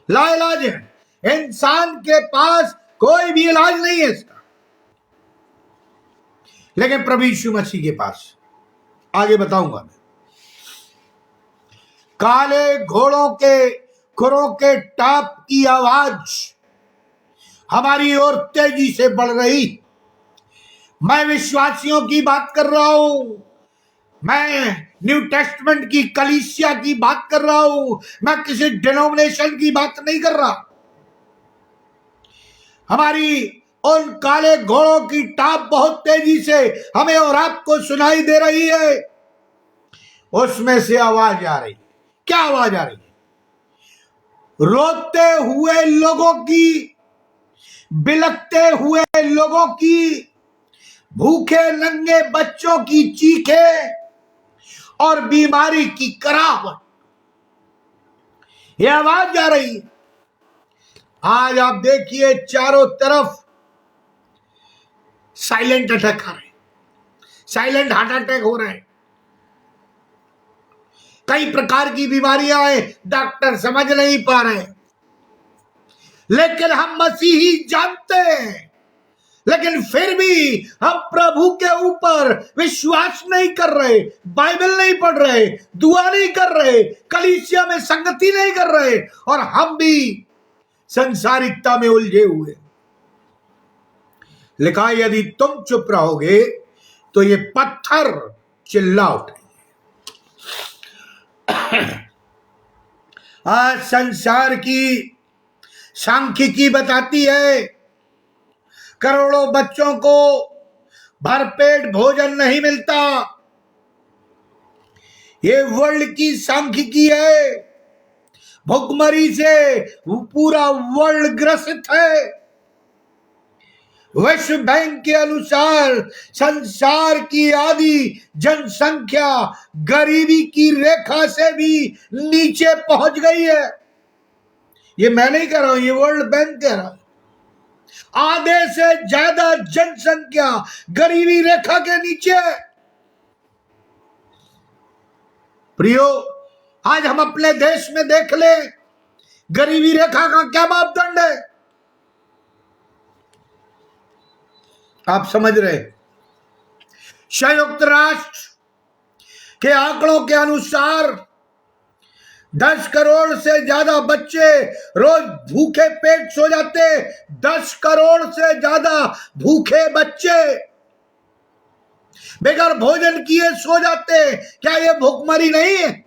लाइलाज है। इंसान के पास कोई भी इलाज नहीं है इसका, लेकिन प्रभु यीशु मसीह के पास। आगे बताऊंगा मैं। काले घोड़ों के खुरों के टाप की आवाज हमारी ओर तेजी से बढ़ रही। मैं विश्वासियों की बात कर रहा हूं, मैं न्यू टेस्टमेंट की कलीसिया की बात कर रहा हूं, मैं किसी डिनोमिनेशन की बात नहीं कर रहा। हमारी उन काले घोड़ों की टाप बहुत तेजी से हमें और आपको सुनाई दे रही है। उसमें से आवाज आ रही है। क्या आवाज आ रही है? रोते हुए लोगों की, बिलखते हुए लोगों की, भूखे नंगे बच्चों की चीखें और बीमारी की कराहट, यह आवाज आ रही है। आज आप देखिए चारों तरफ साइलेंट अटैक आ रहे हैं, साइलेंट हार्ट अटैक हो रहे हैं, कई प्रकार की बीमारियां हैं, डॉक्टर समझ नहीं पा रहे। लेकिन हम मसीही जानते हैं, लेकिन फिर भी हम प्रभु के ऊपर विश्वास नहीं कर रहे, बाइबल नहीं पढ़ रहे, दुआ नहीं कर रहे, कलीसिया में संगति नहीं कर रहे, और हम भी संसारिकता में उलझे हुए। लिखा है यदि तुम चुप रहोगे तो ये पत्थर चिल्ला उठेंगे। आज संसार की सांख्यिकी बताती है करोड़ों बच्चों को भरपेट भोजन नहीं मिलता। ये वर्ल्ड की सांख्यिकी है। भुखमरी से पूरा वर्ल्ड ग्रसित है। विश्व बैंक के अनुसार संसार की आधी जनसंख्या गरीबी की रेखा से भी नीचे पहुंच गई है। ये मैं नहीं कह रहा हूं, ये वर्ल्ड बैंक कह रहा है। आधे से ज्यादा जनसंख्या गरीबी रेखा के नीचे है। प्रियो, आज हम अपने देश में देख ले, गरीबी रेखा का क्या मापदंड है? आप समझ रहे? संयुक्त राष्ट्र के आंकड़ों के अनुसार 10 करोड़ से ज्यादा बच्चे रोज भूखे पेट सो जाते। 10 करोड़ से ज्यादा भूखे बच्चे बेगर भोजन किए सो जाते। क्या यह भूखमरी नहीं है?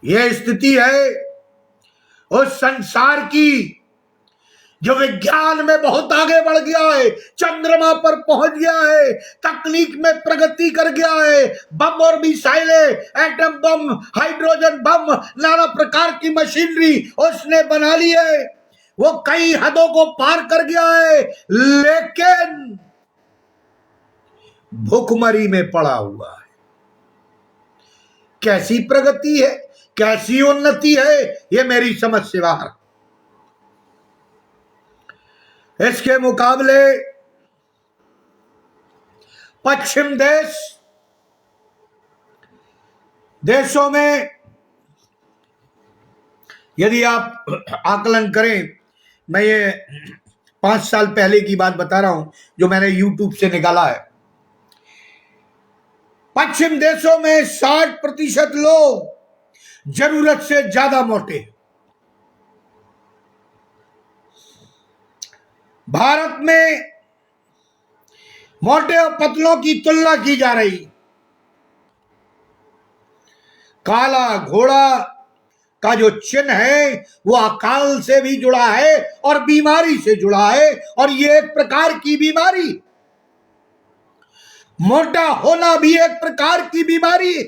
यह स्थिति है उस संसार की जो विज्ञान में बहुत आगे बढ़ गया है, चंद्रमा पर पहुंच गया है, तकनीक में प्रगति कर गया है, बम और मिसाइलें, एटम बम, हाइड्रोजन बम, नाना प्रकार की मशीनरी उसने बना ली है। वो कई हदों को पार कर गया है, लेकिन भूखमरी में पड़ा हुआ है। कैसी प्रगति है, कैसी उन्नति है, ये मेरी समझ से बाहर। इसके मुकाबले पश्चिम देशों में यदि आप आकलन करें, मैं ये 5 साल पहले की बात बता रहा हूं जो मैंने YouTube से निकाला है। पश्चिम देशों में 60% लोग जरूरत से ज्यादा मोटे। भारत में मोटे और पतलों की तुलना की जा रही। काला घोड़ा का जो चिन्ह है वो अकाल से भी जुड़ा है और बीमारी से जुड़ा है, और ये एक प्रकार की बीमारी। मोटा होना भी एक प्रकार की बीमारी।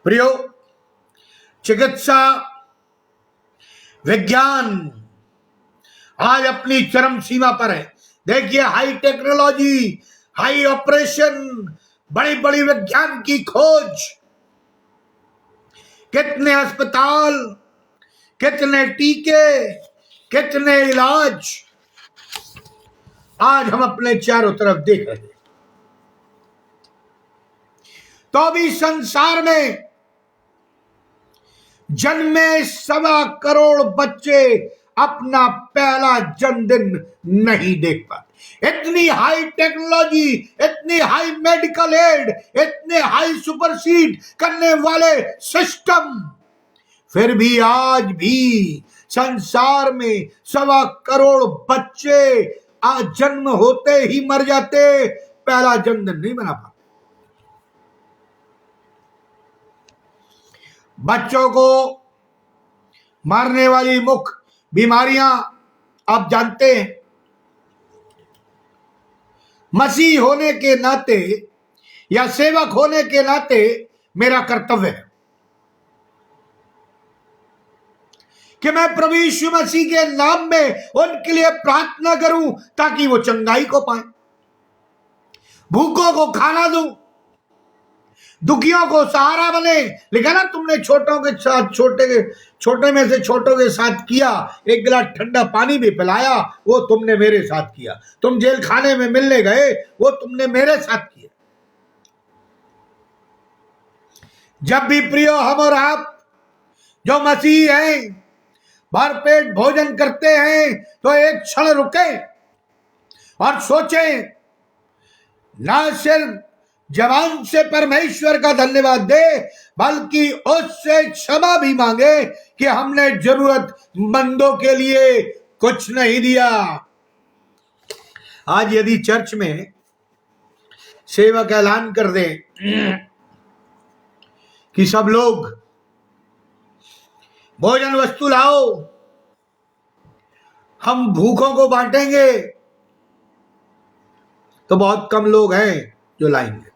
प्रियो, चिकित्सा विज्ञान आज अपनी चरम सीमा पर है। देखिए, हाई टेक्नोलॉजी, हाई ऑपरेशन, बड़ी बड़ी विज्ञान की खोज, कितने अस्पताल, कितने टीके, कितने इलाज आज हम अपने चारों तरफ देख रहे हैं। तो भी संसार में जन्मे 1.25 करोड़ बच्चे अपना पहला जन्मदिन नहीं देख पाते। इतनी हाई टेक्नोलॉजी, इतनी हाई मेडिकल एड, इतने हाई सुपरसीड करने वाले सिस्टम, फिर भी आज भी संसार में 1.25 करोड़ बच्चे आज जन्म होते ही मर जाते, पहला जन्मदिन नहीं बना पाते। बच्चों को मारने वाली मुख्य बीमारियां आप जानते हैं। मसीह होने के नाते या सेवक होने के नाते मेरा कर्तव्य है कि मैं प्रभु यीशु मसीह के नाम में उनके लिए प्रार्थना करूं ताकि वो चंगाई को पाए, भूखों को खाना दूं, दुखियों को सहारा बने। लिखा ना, तुमने छोटों के साथ छोटे में से छोटों के साथ किया, एक गिलास ठंडा पानी भी पिलाया, वो तुमने मेरे साथ किया। तुम जेल खाने में मिलने गए, वो तुमने मेरे साथ किया। जब भी प्रियो हम और आप जो मसीह हैं भरपेट भोजन करते हैं तो एक क्षण रुके और सोचें, ना सिर्फ जवान से परमेश्वर का धन्यवाद दे, बल्कि उससे क्षमा भी मांगे कि हमने जरूरतमंदों के लिए कुछ नहीं दिया। आज यदि चर्च में सेवक ऐलान कर दे कि सब लोग भोजन वस्तु लाओ, हम भूखों को बांटेंगे, तो बहुत कम लोग हैं जो लाएंगे।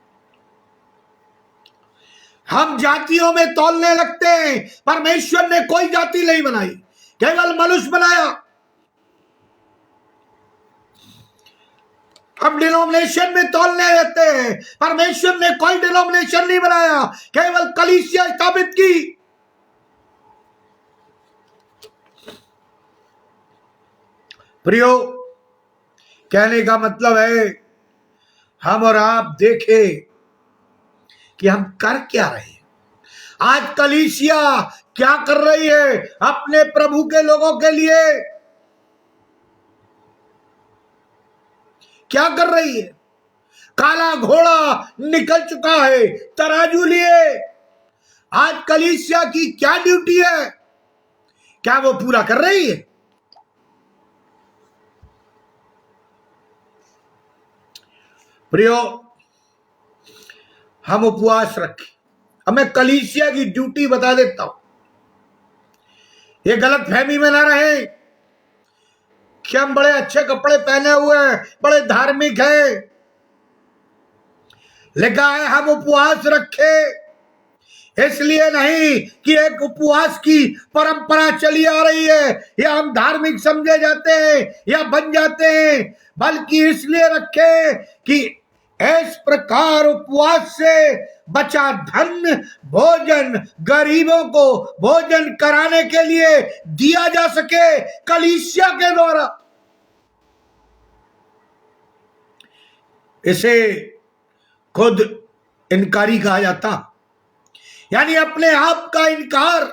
हम जातियों में तौलने लगते हैं। परमेश्वर ने कोई जाति नहीं बनाई, केवल मनुष्य बनाया। हम डिनोमिनेशन में तौलने लगते हैं। परमेश्वर ने कोई डिनोमिनेशन नहीं बनाया, केवल कलीसिया स्थापित की। प्रियो, कहने का मतलब है हम और आप देखें कि हम कर क्या रहे हैं। आज कलीसिया क्या कर रही है अपने प्रभु के लोगों के लिए? क्या कर रही है? काला घोड़ा निकल चुका है तराजू लिए। आज कलीसिया की क्या ड्यूटी है? क्या वो पूरा कर रही है? प्रियो, हम उपवास रखें। अब मैं कलीसिया की ड्यूटी बता देता हूं, ये गलत फहमी में ना रहे कि हम बड़े अच्छे कपड़े पहने हुए हैं, बड़े धार्मिक हैं। लिखा है हम उपवास रखें, इसलिए नहीं कि एक उपवास की परंपरा चली आ रही है या हम धार्मिक समझे जाते हैं या बन जाते हैं, बल्कि इसलिए रखे कि इस प्रकार उपवास से बचा धन भोजन गरीबों को भोजन कराने के लिए दिया जा सके कलीसिया के द्वारा। इसे खुद इनकारी कहा जाता, यानी अपने आप का इनकार।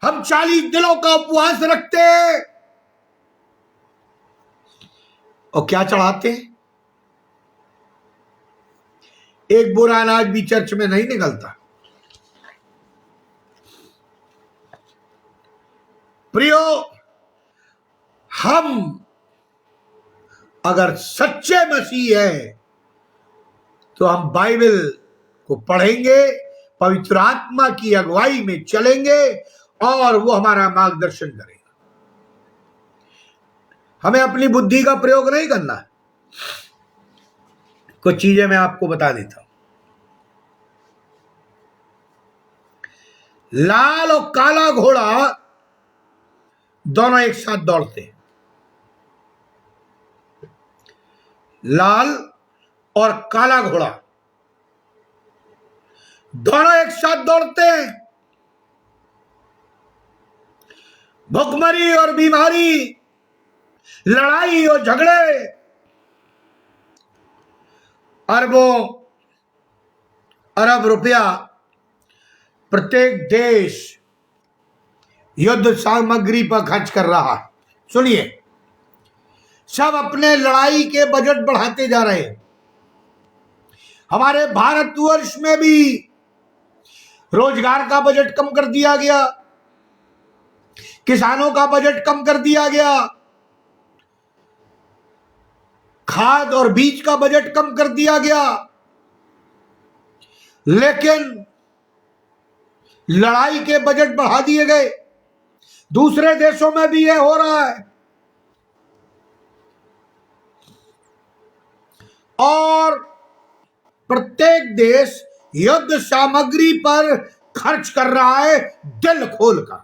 हम 40 दिनों का उपवास रखते हैं और क्या चढ़ाते हैं? एक बोरा अनाज भी चर्च में नहीं निकलता। प्रियो, हम अगर सच्चे मसीह हैं तो हम बाइबल को पढ़ेंगे, पवित्र आत्मा की अगुवाई में चलेंगे और वो हमारा मार्गदर्शन करेगा। हमें अपनी बुद्धि का प्रयोग नहीं करना है। कुछ चीजें मैं आपको बता देता हूं। लाल और काला घोड़ा दोनों एक साथ दौड़ते हैं। लाल और काला घोड़ा दोनों एक साथ दौड़ते हैं। भुखमरी और बीमारी, लड़ाई और झगड़े, अरबों अरब रुपया प्रत्येक देश युद्ध सामग्री पर खर्च कर रहा है। सुनिए, सब अपने लड़ाई के बजट बढ़ाते जा रहे हैं। हमारे भारतवर्ष में भी रोजगार का बजट कम कर दिया गया, किसानों का बजट कम कर दिया गया, खाद और बीज का बजट कम कर दिया गया, लेकिन लड़ाई के बजट बढ़ा दिए गए। दूसरे देशों में भी यह हो रहा है और प्रत्येक देश युद्ध सामग्री पर खर्च कर रहा है दिल खोलकर,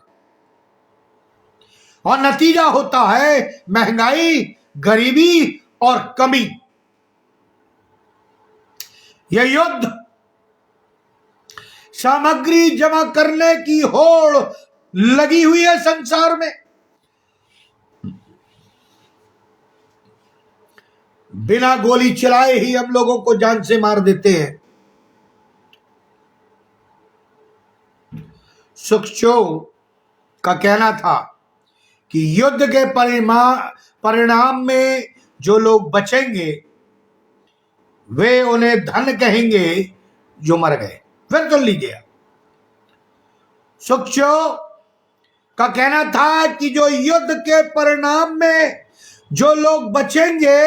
और नतीजा होता है महंगाई, गरीबी और कमी। यह युद्ध सामग्री जमा करने की होड़ लगी हुई है संसार में। बिना गोली चलाए ही हम लोगों को जान से मार देते हैं। सुखदेव का कहना था कि युद्ध के परिणाम में जो लोग बचेंगे वे उन्हें धन कहेंगे जो मर गए। फिर सुन लीजिए, सुखदेव का कहना था कि जो युद्ध के परिणाम में जो लोग बचेंगे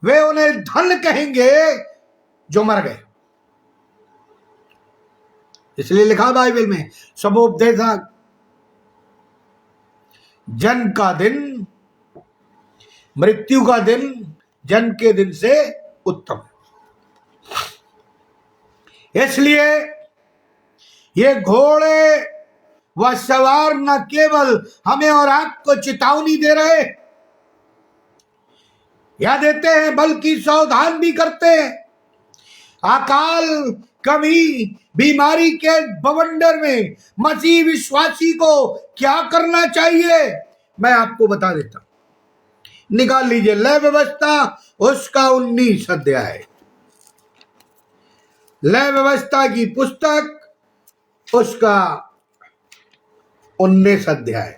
वे उन्हें धन कहेंगे जो मर गए। इसलिए लिखा बाइबल में, सबोपदेशा जन्म का दिन मृत्यु का दिन जन्म के दिन से उत्तम। इसलिए ये घोड़े व सवार न केवल हमें और आपको चेतावनी दे रहे या देते हैं, बल्कि सावधान भी करते हैं। अकाल, कमी, बीमारी के बवंडर में मसीह विश्वासी को क्या करना चाहिए मैं आपको बता देता हूं। निकाल लीजिए लय व्यवस्था उसका 19 अध्याय, लय व्यवस्था की पुस्तक उसका 19 अध्याय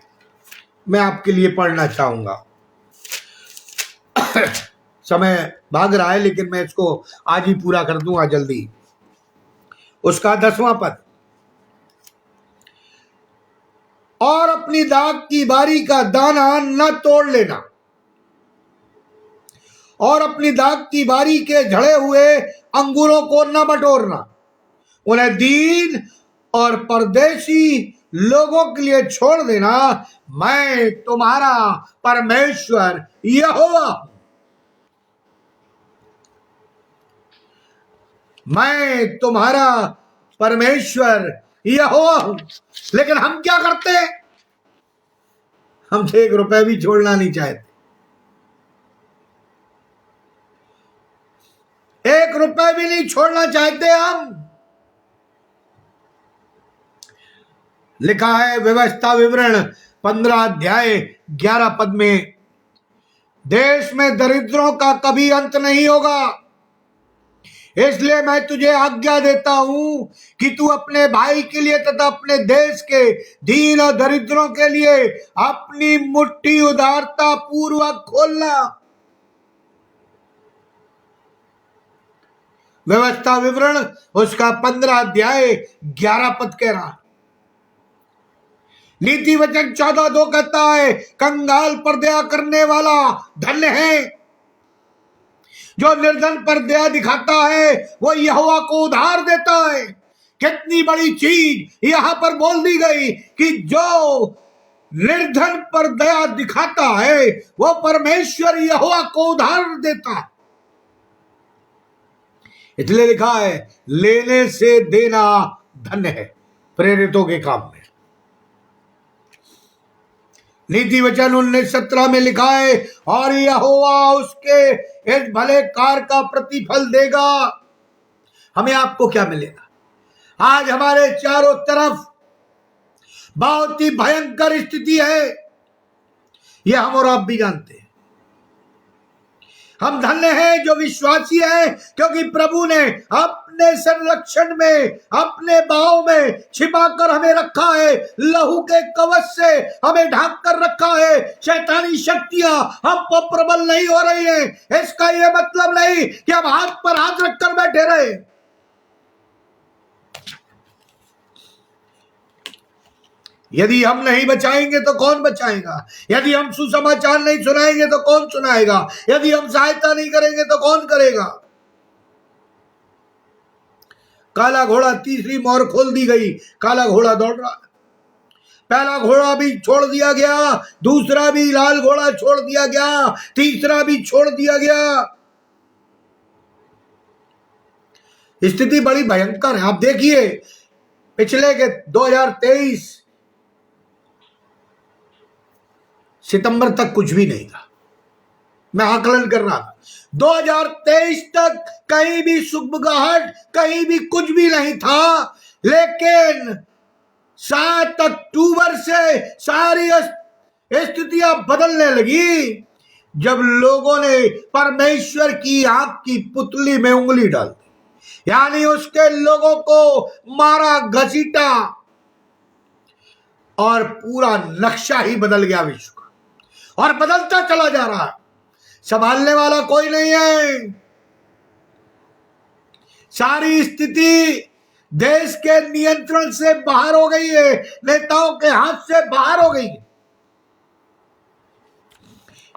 मैं आपके लिए पढ़ना चाहूंगा। समय भाग रहा है लेकिन मैं इसको आज ही पूरा कर दूंगा जल्दी। उसका 10वां पद, और अपनी दाख की बारी का दाना न तोड़ लेना और अपनी दाख की बारी के झड़े हुए अंगूरों को न बटोरना, उन्हें दीन और परदेशी लोगों के लिए छोड़ देना। मैं तुम्हारा परमेश्वर यहोवा हूं। मैं तुम्हारा परमेश्वर यहोवा हूं। लेकिन हम क्या करते हैं? हम 1 रुपए भी छोड़ना नहीं चाहते। 1 रुपए भी नहीं छोड़ना चाहते हम। लिखा है व्यवस्था विवरण 15 अध्याय 11 पद में, देश में दरिद्रों का कभी अंत नहीं होगा। इसलिए मैं तुझे आज्ञा देता हूं कि तू अपने भाई के लिए तथा अपने देश के दीन और दरिद्रों के लिए अपनी मुट्ठी उदारता पूर्वक खोलना। व्यवस्था विवरण उसका 15 अध्याय 11 पद कह रहा। नीति वचन 14:2 कहता है, कंगाल पर दया करने वाला धन्य है। जो निर्धन पर दया दिखाता है वो यहोवा को उधार देता है। कितनी बड़ी चीज यहां पर बोल दी गई कि जो निर्धन पर दया दिखाता है वो परमेश्वर यहोवा को उधार देता है। इसलिए लिखा है, लेने से देना धन्य है प्रेरितों के काम में। नीति वचन 19:17 में लिखा है, और यहोवा उसके इस भले कार्य का प्रतिफल देगा। हमें आपको क्या मिलेगा? आज हमारे चारों तरफ बहुत ही भयंकर स्थिति है, यह हम और आप भी जानते हैं। हम धन्य हैं जो विश्वासी हैं, क्योंकि प्रभु ने अपने संरक्षण में, अपने बाहों में छिपाकर हमें रखा है, लहू के कवच से हमें ढांक कर रखा है। शैतानी शक्तियां हम पर प्रबल नहीं हो रही है। इसका यह मतलब नहीं कि हम हाथ पर हाथ रखकर बैठे रहे। यदि हम नहीं बचाएंगे तो कौन बचाएगा? यदि हम सुसमाचार नहीं सुनाएंगे तो कौन सुनाएगा? यदि हम सहायता नहीं करेंगे तो कौन करेगा? काला घोड़ा, तीसरी मोहर खोल दी गई, काला घोड़ा दौड़ रहा। पहला घोड़ा भी छोड़ दिया गया, दूसरा भी लाल घोड़ा छोड़ दिया गया, तीसरा भी छोड़ दिया गया। स्थिति बड़ी भयंकर है। आप देखिए, पिछले के 2023 सितंबर तक कुछ भी नहीं था। मैं आकलन कर रहा था, 2023 तक कहीं भी सुगबुगाहट, कहीं भी कुछ भी नहीं था। लेकिन 7 अक्टूबर से सारी स्थितियां बदलने लगी जब लोगों ने परमेश्वर की आंख की पुतली में उंगली डाल दी, यानी उसके लोगों को मारा, घसीटा, और पूरा नक्शा ही बदल गया विश्व का, और बदलता चला जा रहा है। संभालने वाला कोई नहीं है। सारी स्थिति देश के नियंत्रण से बाहर हो गई है, नेताओं के हाथ से बाहर हो गई है।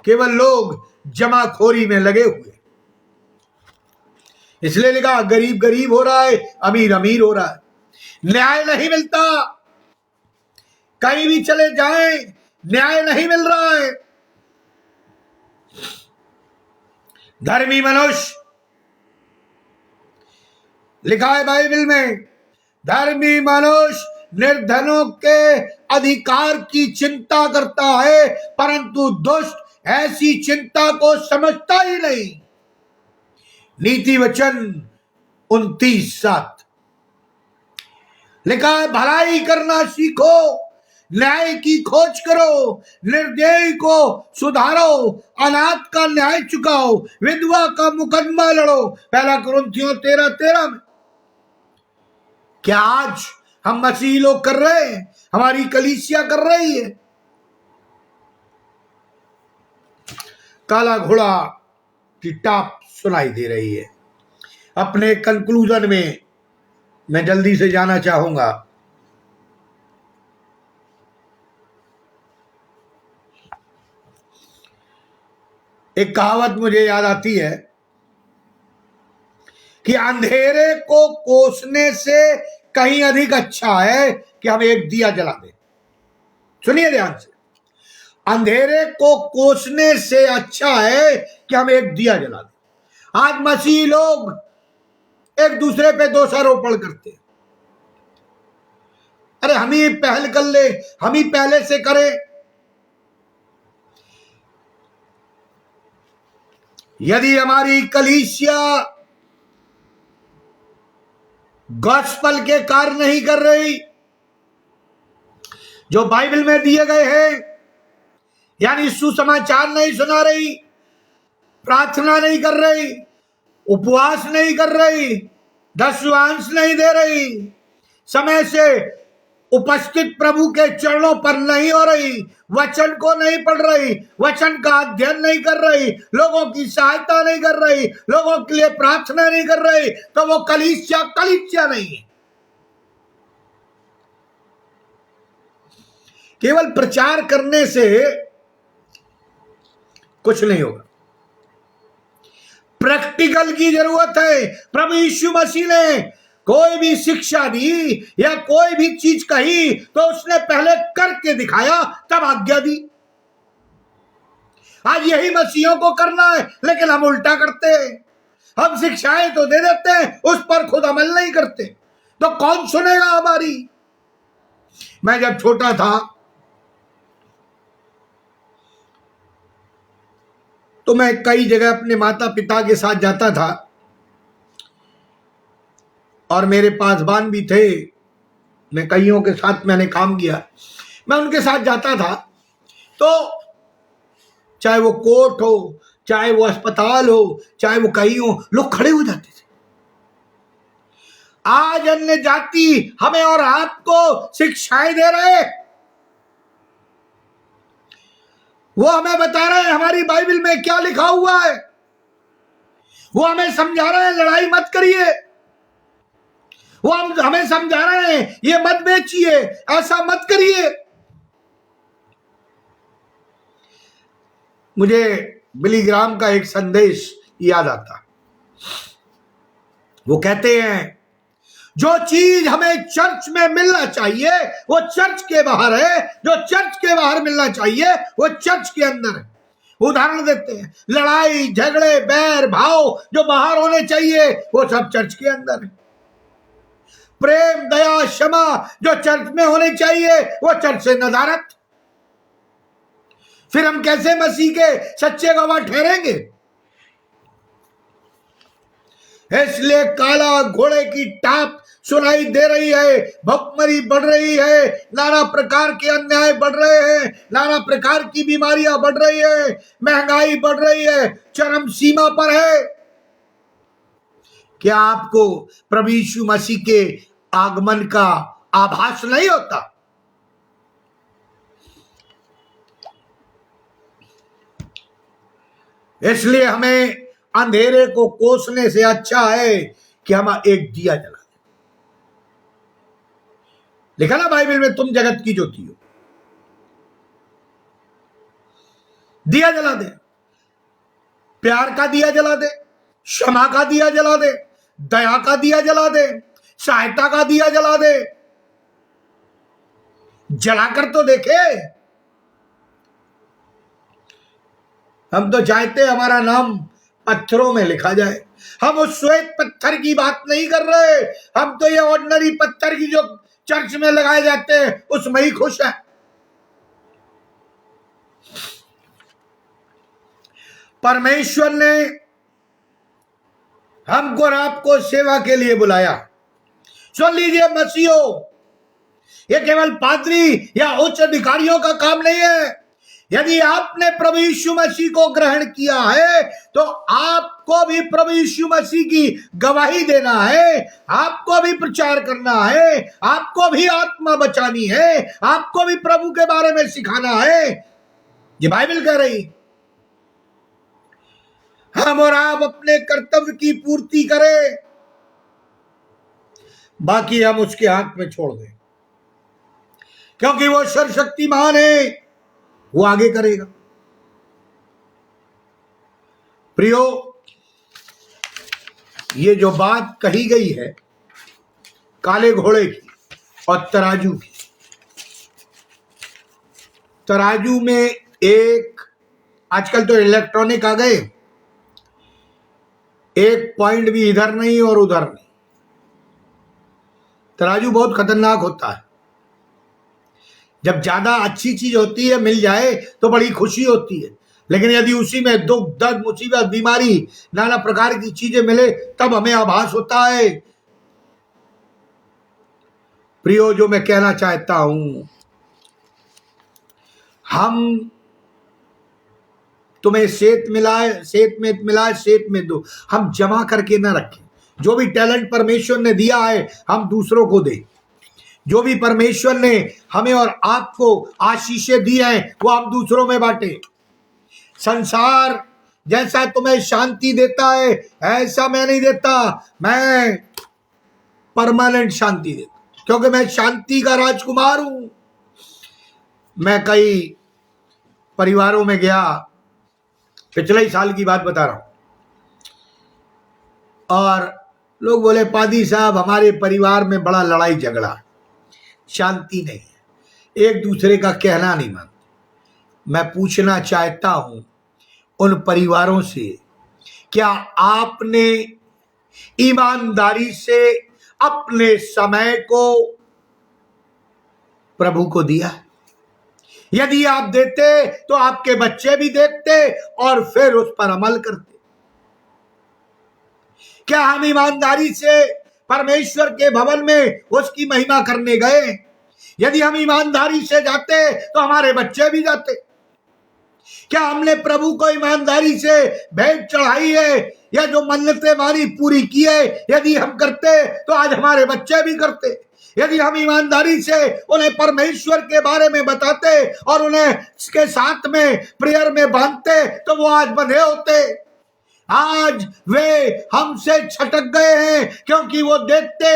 केवल लोग जमाखोरी में लगे हुए, इसलिए लिखा गरीब गरीब हो रहा है, अमीर अमीर हो रहा है। न्याय नहीं मिलता, कहीं भी चले जाएं न्याय नहीं मिल रहा है। धर्मी मनुष्य, लिखा है बाइबल में, धर्मी मनुष्य निर्धनों के अधिकार की चिंता करता है, परंतु दुष्ट ऐसी चिंता को समझता ही नहीं। नीति वचन 29:7 लिखा है, भलाई करना सीखो, न्याय की खोज करो, निर्दयी को सुधारो, अनाथ का न्याय चुकाओ, विधवा का मुकदमा लड़ो। पहला कुरिन्थियों 13:13 में। क्या आज हम मसीही लोग कर रहे हैं? हमारी कलीसिया कर रही है? काला घोड़ा की टाप सुनाई दे रही है। अपने कंक्लूजन में मैं जल्दी से जाना चाहूंगा। एक कहावत मुझे याद आती है कि अंधेरे को कोसने से कहीं अधिक अच्छा है कि हम एक दिया जला दें। सुनिए ध्यान से, अंधेरे को कोसने से अच्छा है कि हम एक दिया जला दें। आज मसीही लोग एक दूसरे पे दोषारोपण करते हैं। अरे हम ही पहल कर ले, हम ही पहले से करें। यदि हमारी कलीसिया गॉस्पेल के कार्य नहीं कर रही जो बाइबल में दिए गए हैं, यानी सुसमाचार नहीं सुना रही, प्रार्थना नहीं कर रही, उपवास नहीं कर रही, दशवांश नहीं दे रही, समय से उपस्थित प्रभु के चरणों पर नहीं हो रही, वचन को नहीं पढ़ रही, वचन का अध्ययन नहीं कर रही, लोगों की सहायता नहीं कर रही, लोगों के लिए प्रार्थना नहीं कर रही, तो वो कलीसिया नहीं है। केवल प्रचार करने से कुछ नहीं होगा, प्रैक्टिकल की जरूरत है। प्रभु यीशु मसीह ने कोई भी शिक्षा दी या कोई भी चीज कही तो उसने पहले करके दिखाया, तब आज्ञा दी। आज यही मसीहों को करना है, लेकिन हम उल्टा करते हैं। हम शिक्षाएं तो दे देते हैं, उस पर खुद अमल नहीं करते, तो कौन सुनेगा हमारी? मैं जब छोटा था तो मैं कई जगह अपने माता पिता के साथ जाता था, और मेरे पासवान भी थे, मैं कईयों के साथ मैंने काम किया। मैं उनके साथ जाता था तो चाहे वो कोर्ट हो, चाहे वो अस्पताल हो, चाहे वो कहीं हो, लोग खड़े हो जाते थे। आज अन्य जाति हमें और आपको शिक्षाएं दे रहे हैं, वो हमें बता रहे हैं हमारी बाइबल में क्या लिखा हुआ है, वो हमें समझा रहे हैं लड़ाई मत करिए, वो हमें समझा रहे हैं ये मत बेचिए, ऐसा मत करिए। मुझे बिली ग्राम का एक संदेश याद आता, वो कहते हैं जो चीज हमें चर्च में मिलना चाहिए वो चर्च के बाहर है, जो चर्च के बाहर मिलना चाहिए वो चर्च के अंदर है। उदाहरण देते हैं, लड़ाई झगड़े बैर भाव जो बाहर होने चाहिए वो सब चर्च के अंदर है। प्रेम दया क्षमा जो चर्च में होने चाहिए वो चर्च से नदारत। फिर हम कैसे मसीह के सच्चे गवाह ठहरेंगे? इसलिए काला घोड़े की टाप सुनाई दे रही है, भुखमरी बढ़ रही है, नाना प्रकार के अन्याय बढ़ रहे हैं, नाना प्रकार की बीमारियां बढ़ रही है, महंगाई बढ़ रही है, चरम सीमा पर है। क्या आपको प्रभु यीशु मसीह के आगमन का आभास नहीं होता? इसलिए हमें अंधेरे को कोसने से अच्छा है कि हम एक दिया जला दें। लिखा ना बाइबल में, तुम जगत की ज्योति हो। दिया जला दे, प्यार का दिया जला दे, क्षमा का दिया जला दे, दया का दिया जला दे, सहायता का दिया जला दे। जलाकर तो देखे। हम तो चाहते हमारा नाम पत्थरों में लिखा जाए। हम उस श्वेत पत्थर की बात नहीं कर रहे, हम तो ये ऑर्डिनरी पत्थर की जो चर्च में लगाए जाते हैं उसमें ही खुश है। परमेश्वर ने हमको और आपको सेवा के लिए बुलाया। सुन लीजिए मसीहो, ये केवल पादरी या उच्च अधिकारियों का काम नहीं है। यदि आपने प्रभु यीशु मसीह को ग्रहण किया है तो आपको भी प्रभु यीशु मसीह की गवाही देना है, आपको भी प्रचार करना है, आपको भी आत्मा बचानी है, आपको भी प्रभु के बारे में सिखाना है। ये बाइबल कह रही। हम और आप अपने कर्तव्य की पूर्ति करें, बाकी हम उसके हाथ में छोड़ दें, क्योंकि वो सर्वशक्तिमान है, वो आगे करेगा। प्रियो, ये जो बात कही गई है काले घोड़े की और तराजू की, तराजू में एक, आजकल तो इलेक्ट्रॉनिक आ गए, एक पॉइंट भी इधर नहीं और उधर नहीं। तराजू बहुत खतरनाक होता है। जब ज्यादा अच्छी चीज होती है मिल जाए तो बड़ी खुशी होती है, लेकिन यदि उसी में दुख दर्द मुसीबत बीमारी नाना प्रकार की चीजें मिले तब हमें आभास होता है। प्रियो, जो मैं कहना चाहता हूं, हम तुम्हें सेत मिलाए सेत में दो, हम जमा करके ना रखें। जो भी टैलेंट परमेश्वर ने दिया है हम दूसरों को दें। जो भी परमेश्वर ने हमें और आपको आशीषें दी हैं वो हम दूसरों में बांटे। संसार जैसा तुम्हें शांति देता है ऐसा मैं नहीं देता, मैं परमानेंट शांति देता, क्योंकि मैं शांति का राजकुमार हूं। मैं कई परिवारों में गया, पिछले ही साल की बात बता रहा हूं, और लोग बोले पादी साहब हमारे परिवार में बड़ा लड़ाई झगड़ा, शांति नहीं है, एक दूसरे का कहना नहीं मानते। मैं पूछना चाहता हूं उन परिवारों से, क्या आपने ईमानदारी से अपने समय को प्रभु को दिया? यदि आप देते तो आपके बच्चे भी देखते और फिर उस पर अमल करते। क्या हम ईमानदारी से परमेश्वर के भवन में उसकी महिमा करने गए? यदि हम ईमानदारी से जाते तो हमारे बच्चे भी जाते। क्या हमने प्रभु को ईमानदारी से भेंट चढ़ाई है, या जो मन्नतें हमारी पूरी की है? यदि हम करते तो आज हमारे बच्चे भी करते। यदि हम ईमानदारी से उन्हें परमेश्वर के बारे में बताते और उन्हें इसके साथ में प्रेयर में बांधते तो वो आज बंधे होते। आज वे हमसे छटक गए हैं क्योंकि वो देखते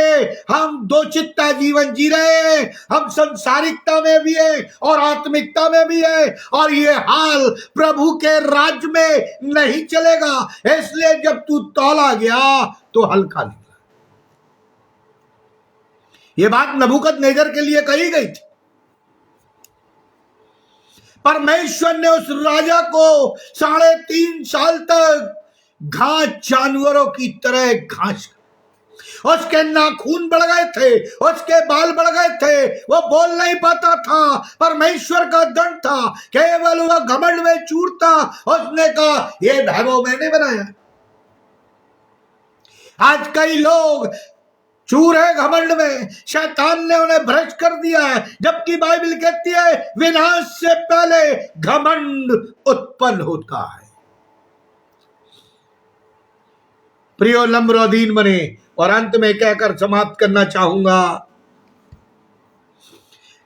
हम दो चित्ता जीवन जी रहे हैं। हम संसारिकता में भी है और आत्मिकता में भी है, और ये हाल प्रभु के राज्य में नहीं चलेगा। इसलिए जब तू तौला गया तो हल्का निकला। ये बात नबूकदनेस्सर के लिए कही गई थी। परमेश्वर ने उस राजा को 3.5 साल तक घास जानवरों की तरह घास, उसके नाखून बढ़ गए थे, उसके बाल बढ़ गए थे, वो बोल नहीं पाता था। परमेश्वर का दंड था, केवल वह घमंड में चूर था। उसने कहा ये वैभव मैंने बनाया। आज कई लोग चूर है घमंड में, शैतान ने उन्हें भ्रष्ट कर दिया है, जबकि बाइबल कहती है विनाश से पहले घमंड उत्पन्न होता है। प्रियो नम्र बने, और अंत में कहकर समाप्त करना चाहूंगा,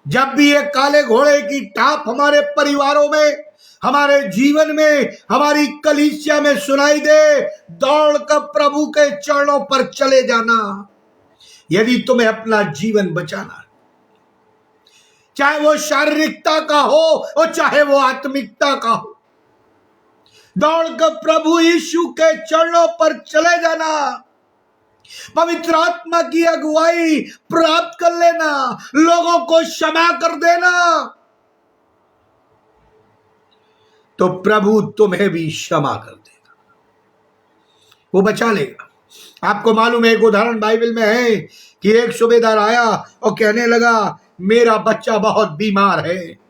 जब भी एक काले घोड़े की टाप हमारे परिवारों में, हमारे जीवन में, हमारी कलीसिया में सुनाई दे, दौड़ कर प्रभु के चरणों पर चले जाना। यदि तुम्हें अपना जीवन बचाना, चाहे वो शारीरिकता का हो और चाहे वो आत्मिकता का हो, दौड़कर प्रभु यीशु के चरणों पर चले जाना, पवित्र आत्मा की अगुवाई प्राप्त कर लेना, लोगों को क्षमा कर देना, तो प्रभु तुम्हें भी क्षमा कर देगा, वो बचा लेगा। आपको मालूम है, एक उदाहरण बाइबल में है कि एक सूबेदार आया और कहने लगा मेरा बच्चा बहुत बीमार है,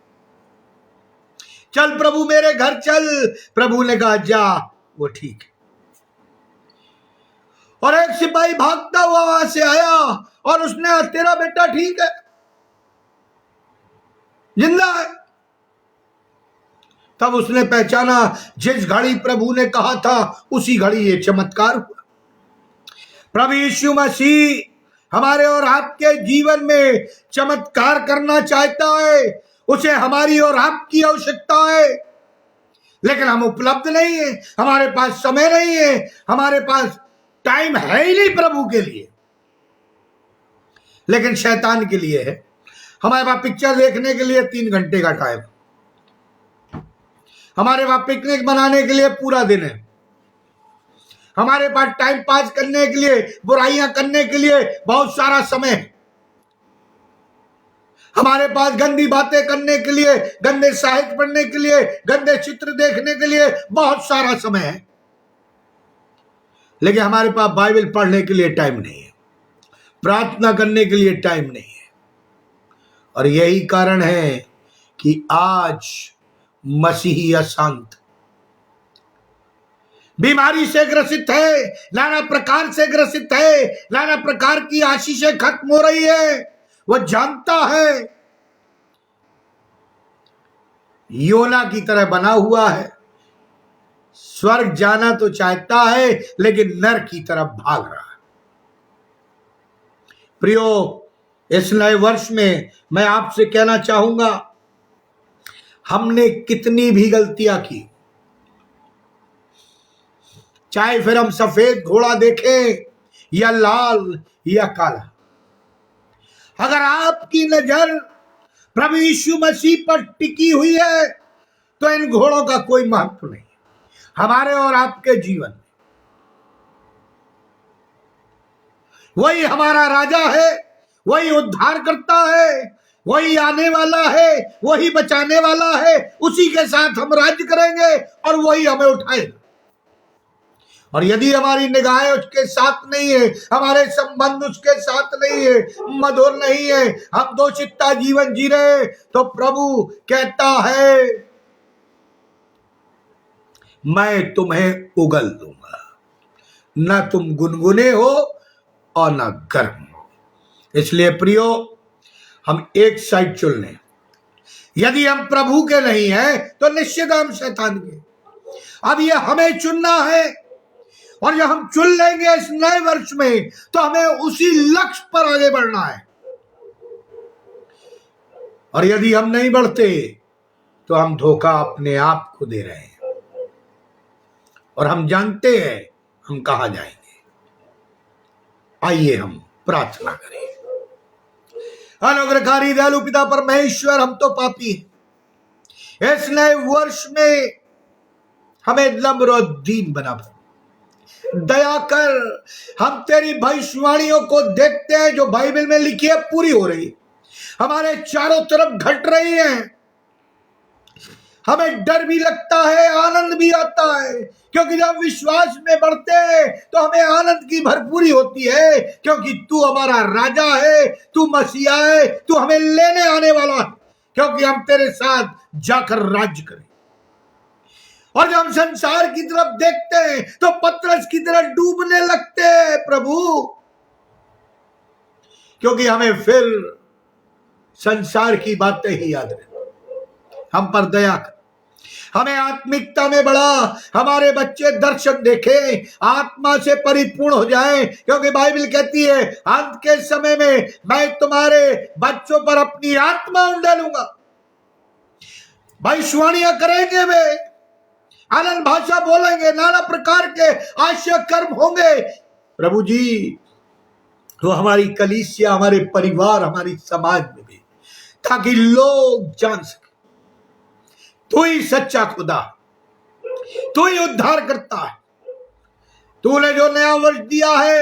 चल प्रभु मेरे घर चल। प्रभु ने कहा जा, वो ठीक है। और एक सिपाही भागता हुआ वहां से आया और उसने तेरा बेटा ठीक है, जिंदा है। तब उसने पहचाना जिस घड़ी प्रभु ने कहा था उसी घड़ी ये चमत्कार हुआ। प्रभु यीशु मसीह हमारे और आपके जीवन में चमत्कार करना चाहता है। उसे हमारी और आपकी आवश्यकता है, लेकिन हम उपलब्ध नहीं है, हमारे पास समय नहीं है, हमारे पास टाइम है ही नहीं प्रभु के लिए, लेकिन शैतान के लिए है। हमारे पास पिक्चर देखने के लिए 3 घंटे का टाइम, हमारे पास पिकनिक बनाने के लिए पूरा दिन है, हमारे पास टाइम पास करने के लिए, बुराइयां करने के लिए बहुत सारा समय है, हमारे पास गंदी बातें करने के लिए, गंदे साहित्य पढ़ने के लिए, गंदे चित्र देखने के लिए बहुत सारा समय है, लेकिन हमारे पास बाइबल पढ़ने के लिए टाइम नहीं है, प्रार्थना करने के लिए टाइम नहीं है। और यही कारण है कि आज मसीही अशांत, बीमारी से ग्रसित है, नाना प्रकार से ग्रसित है, नाना प्रकार की आशीषें खत्म हो रही है। वो जानता है योना की तरह बना हुआ है, स्वर्ग जाना तो चाहता है लेकिन नर की तरफ भाग रहा है। प्रियो, इस नए वर्ष में मैं आपसे कहना चाहूंगा, हमने कितनी भी गलतियां की, चाहे फिर हम सफेद घोड़ा देखें या लाल या काला, अगर आपकी नजर प्रभु यीशु मसीह पर टिकी हुई है तो इन घोड़ों का कोई महत्व नहीं हमारे और आपके जीवन में। वही हमारा राजा है, वही उद्धार करता है, वही आने वाला है, वही बचाने वाला है, उसी के साथ हम राज्य करेंगे और वही हमें उठाएगा। और यदि हमारी निगाहें उसके साथ नहीं है, हमारे संबंध उसके साथ नहीं है, मधुर नहीं है, हम दो चित्ता जीवन जी रहे, तो प्रभु कहता है मैं तुम्हें उगल दूंगा, न तुम गुनगुने हो और न गर्म हो। इसलिए प्रियो, हम एक साइड चुन लें, यदि हम प्रभु के नहीं हैं तो निश्चित हम शैतान के। अब ये हमें चुनना है, और जब हम चुन लेंगे इस नए वर्ष में तो हमें उसी लक्ष्य पर आगे बढ़ना है। और यदि हम नहीं बढ़ते तो हम धोखा अपने आप को दे रहे हैं, और हम जानते हैं हम कहां जाएंगे। आइए हम प्रार्थना करें। अनुग्रहकारी दयालु पिता परमेश्वर, हम तो पापी हैं। इस नए वर्ष में हमें नम्र और दीन बना, दया कर। हम तेरी भविष्यवाणियों को देखते हैं जो बाइबल में लिखी है पूरी हो रही, हमारे चारों तरफ घट रही है। हमें डर भी लगता है, आनंद भी आता है, क्योंकि जब विश्वास में बढ़ते हैं तो हमें आनंद की भरपूरी होती है, क्योंकि तू हमारा राजा है, तू मसीहा है, तू हमें लेने आने वाला है, क्योंकि हम तेरे साथ जाकर राज्य करें। और जब हम संसार की तरफ देखते हैं तो पतरस की तरह डूबने लगते हैं प्रभु, क्योंकि हमें फिर संसार की बातें ही याद रहती। हम पर दया कर, हमें आत्मिकता में बढ़ा, हमारे बच्चे दर्शन देखें, आत्मा से परिपूर्ण हो जाएं, क्योंकि बाइबल कहती है अंत के समय में मैं तुम्हारे बच्चों पर अपनी आत्मा डालूंगा। भविष्यवाणियां करेंगे, वे अनंत भाषा बोलेंगे, नाना प्रकार के आश्चर्य कर्म होंगे प्रभु जी। तो हमारी कलीसिया, हमारे परिवार, हमारी समाज में भी, ताकि लोग जान सके तू ही सच्चा खुदा, तू ही उद्धार करता है। तूने जो नया वर्ष दिया है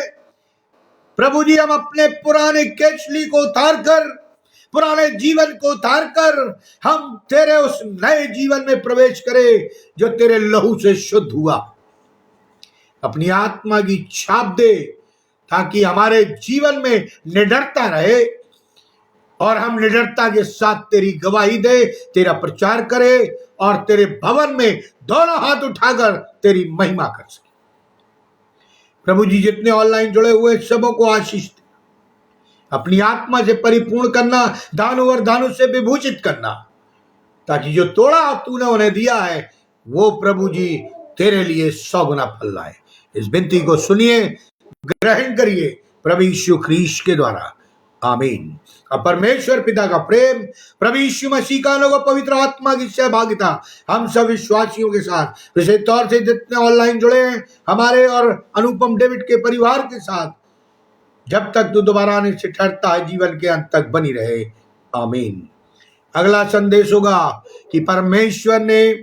प्रभु जी, हम अपने पुराने केचली को उतार कर, पुराने जीवन को उतार कर हम तेरे उस नए जीवन में प्रवेश करें जो तेरे लहू से शुद्ध हुआ। अपनी आत्मा की छाप दे ताकि हमारे जीवन में निडरता रहे, और हम निडरता के साथ तेरी गवाही दे, तेरा प्रचार करे, और तेरे भवन में दोनों हाथ उठाकर तेरी महिमा कर सके। प्रभु जी, जितने ऑनलाइन जुड़े हुए सबों को आशीष दे, अपनी आत्मा से परिपूर्ण करना, दानों और दानों से विभूषित करना, ताकि जो तोड़ा तूने उन्हें दिया है वो प्रभु जी तेरे लिए 100 गुना फल लाए। इस विनती को सुनिए, ग्रहण करिए प्रभु यीशु ख्रीस्त के द्वारा, आमीन। अब परमेश्वर पिता का प्रेम, प्रभु यीशु मसीह का अनुग्रह, पवित्र आत्मा की सहभागिता हम सब विश्वासियों के साथ, विशेष तौर से जितने ऑनलाइन जुड़े हैं हमारे और अनुपम डेविड के परिवार के साथ, जब तक तू दोबारा आने से ठहरता है जीवन के अंत तक बनी रहे, आमीन। अगला संदेश होगा कि परमेश्वर ने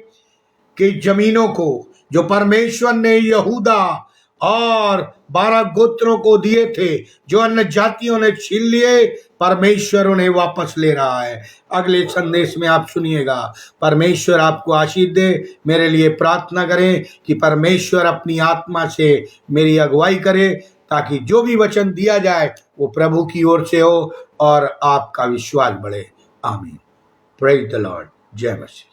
की जमीनों को जो परमेश्वर ने यहूदा और 12 गोत्रों को दिए थे, जो अन्य जातियों ने छीन लिए, परमेश्वर उन्हें वापस ले रहा है। अगले संदेश में आप सुनिएगा। परमेश्वर आपको आशीष दे। मेरे लिए प्रार्थना करें कि परमेश्वर अपनी आत्मा से मेरी अगुवाई करे, ताकि जो भी वचन दिया जाए वो प्रभु की ओर से हो और आपका विश्वास बढ़े। आमीन। Praise the Lord. जय मसीह।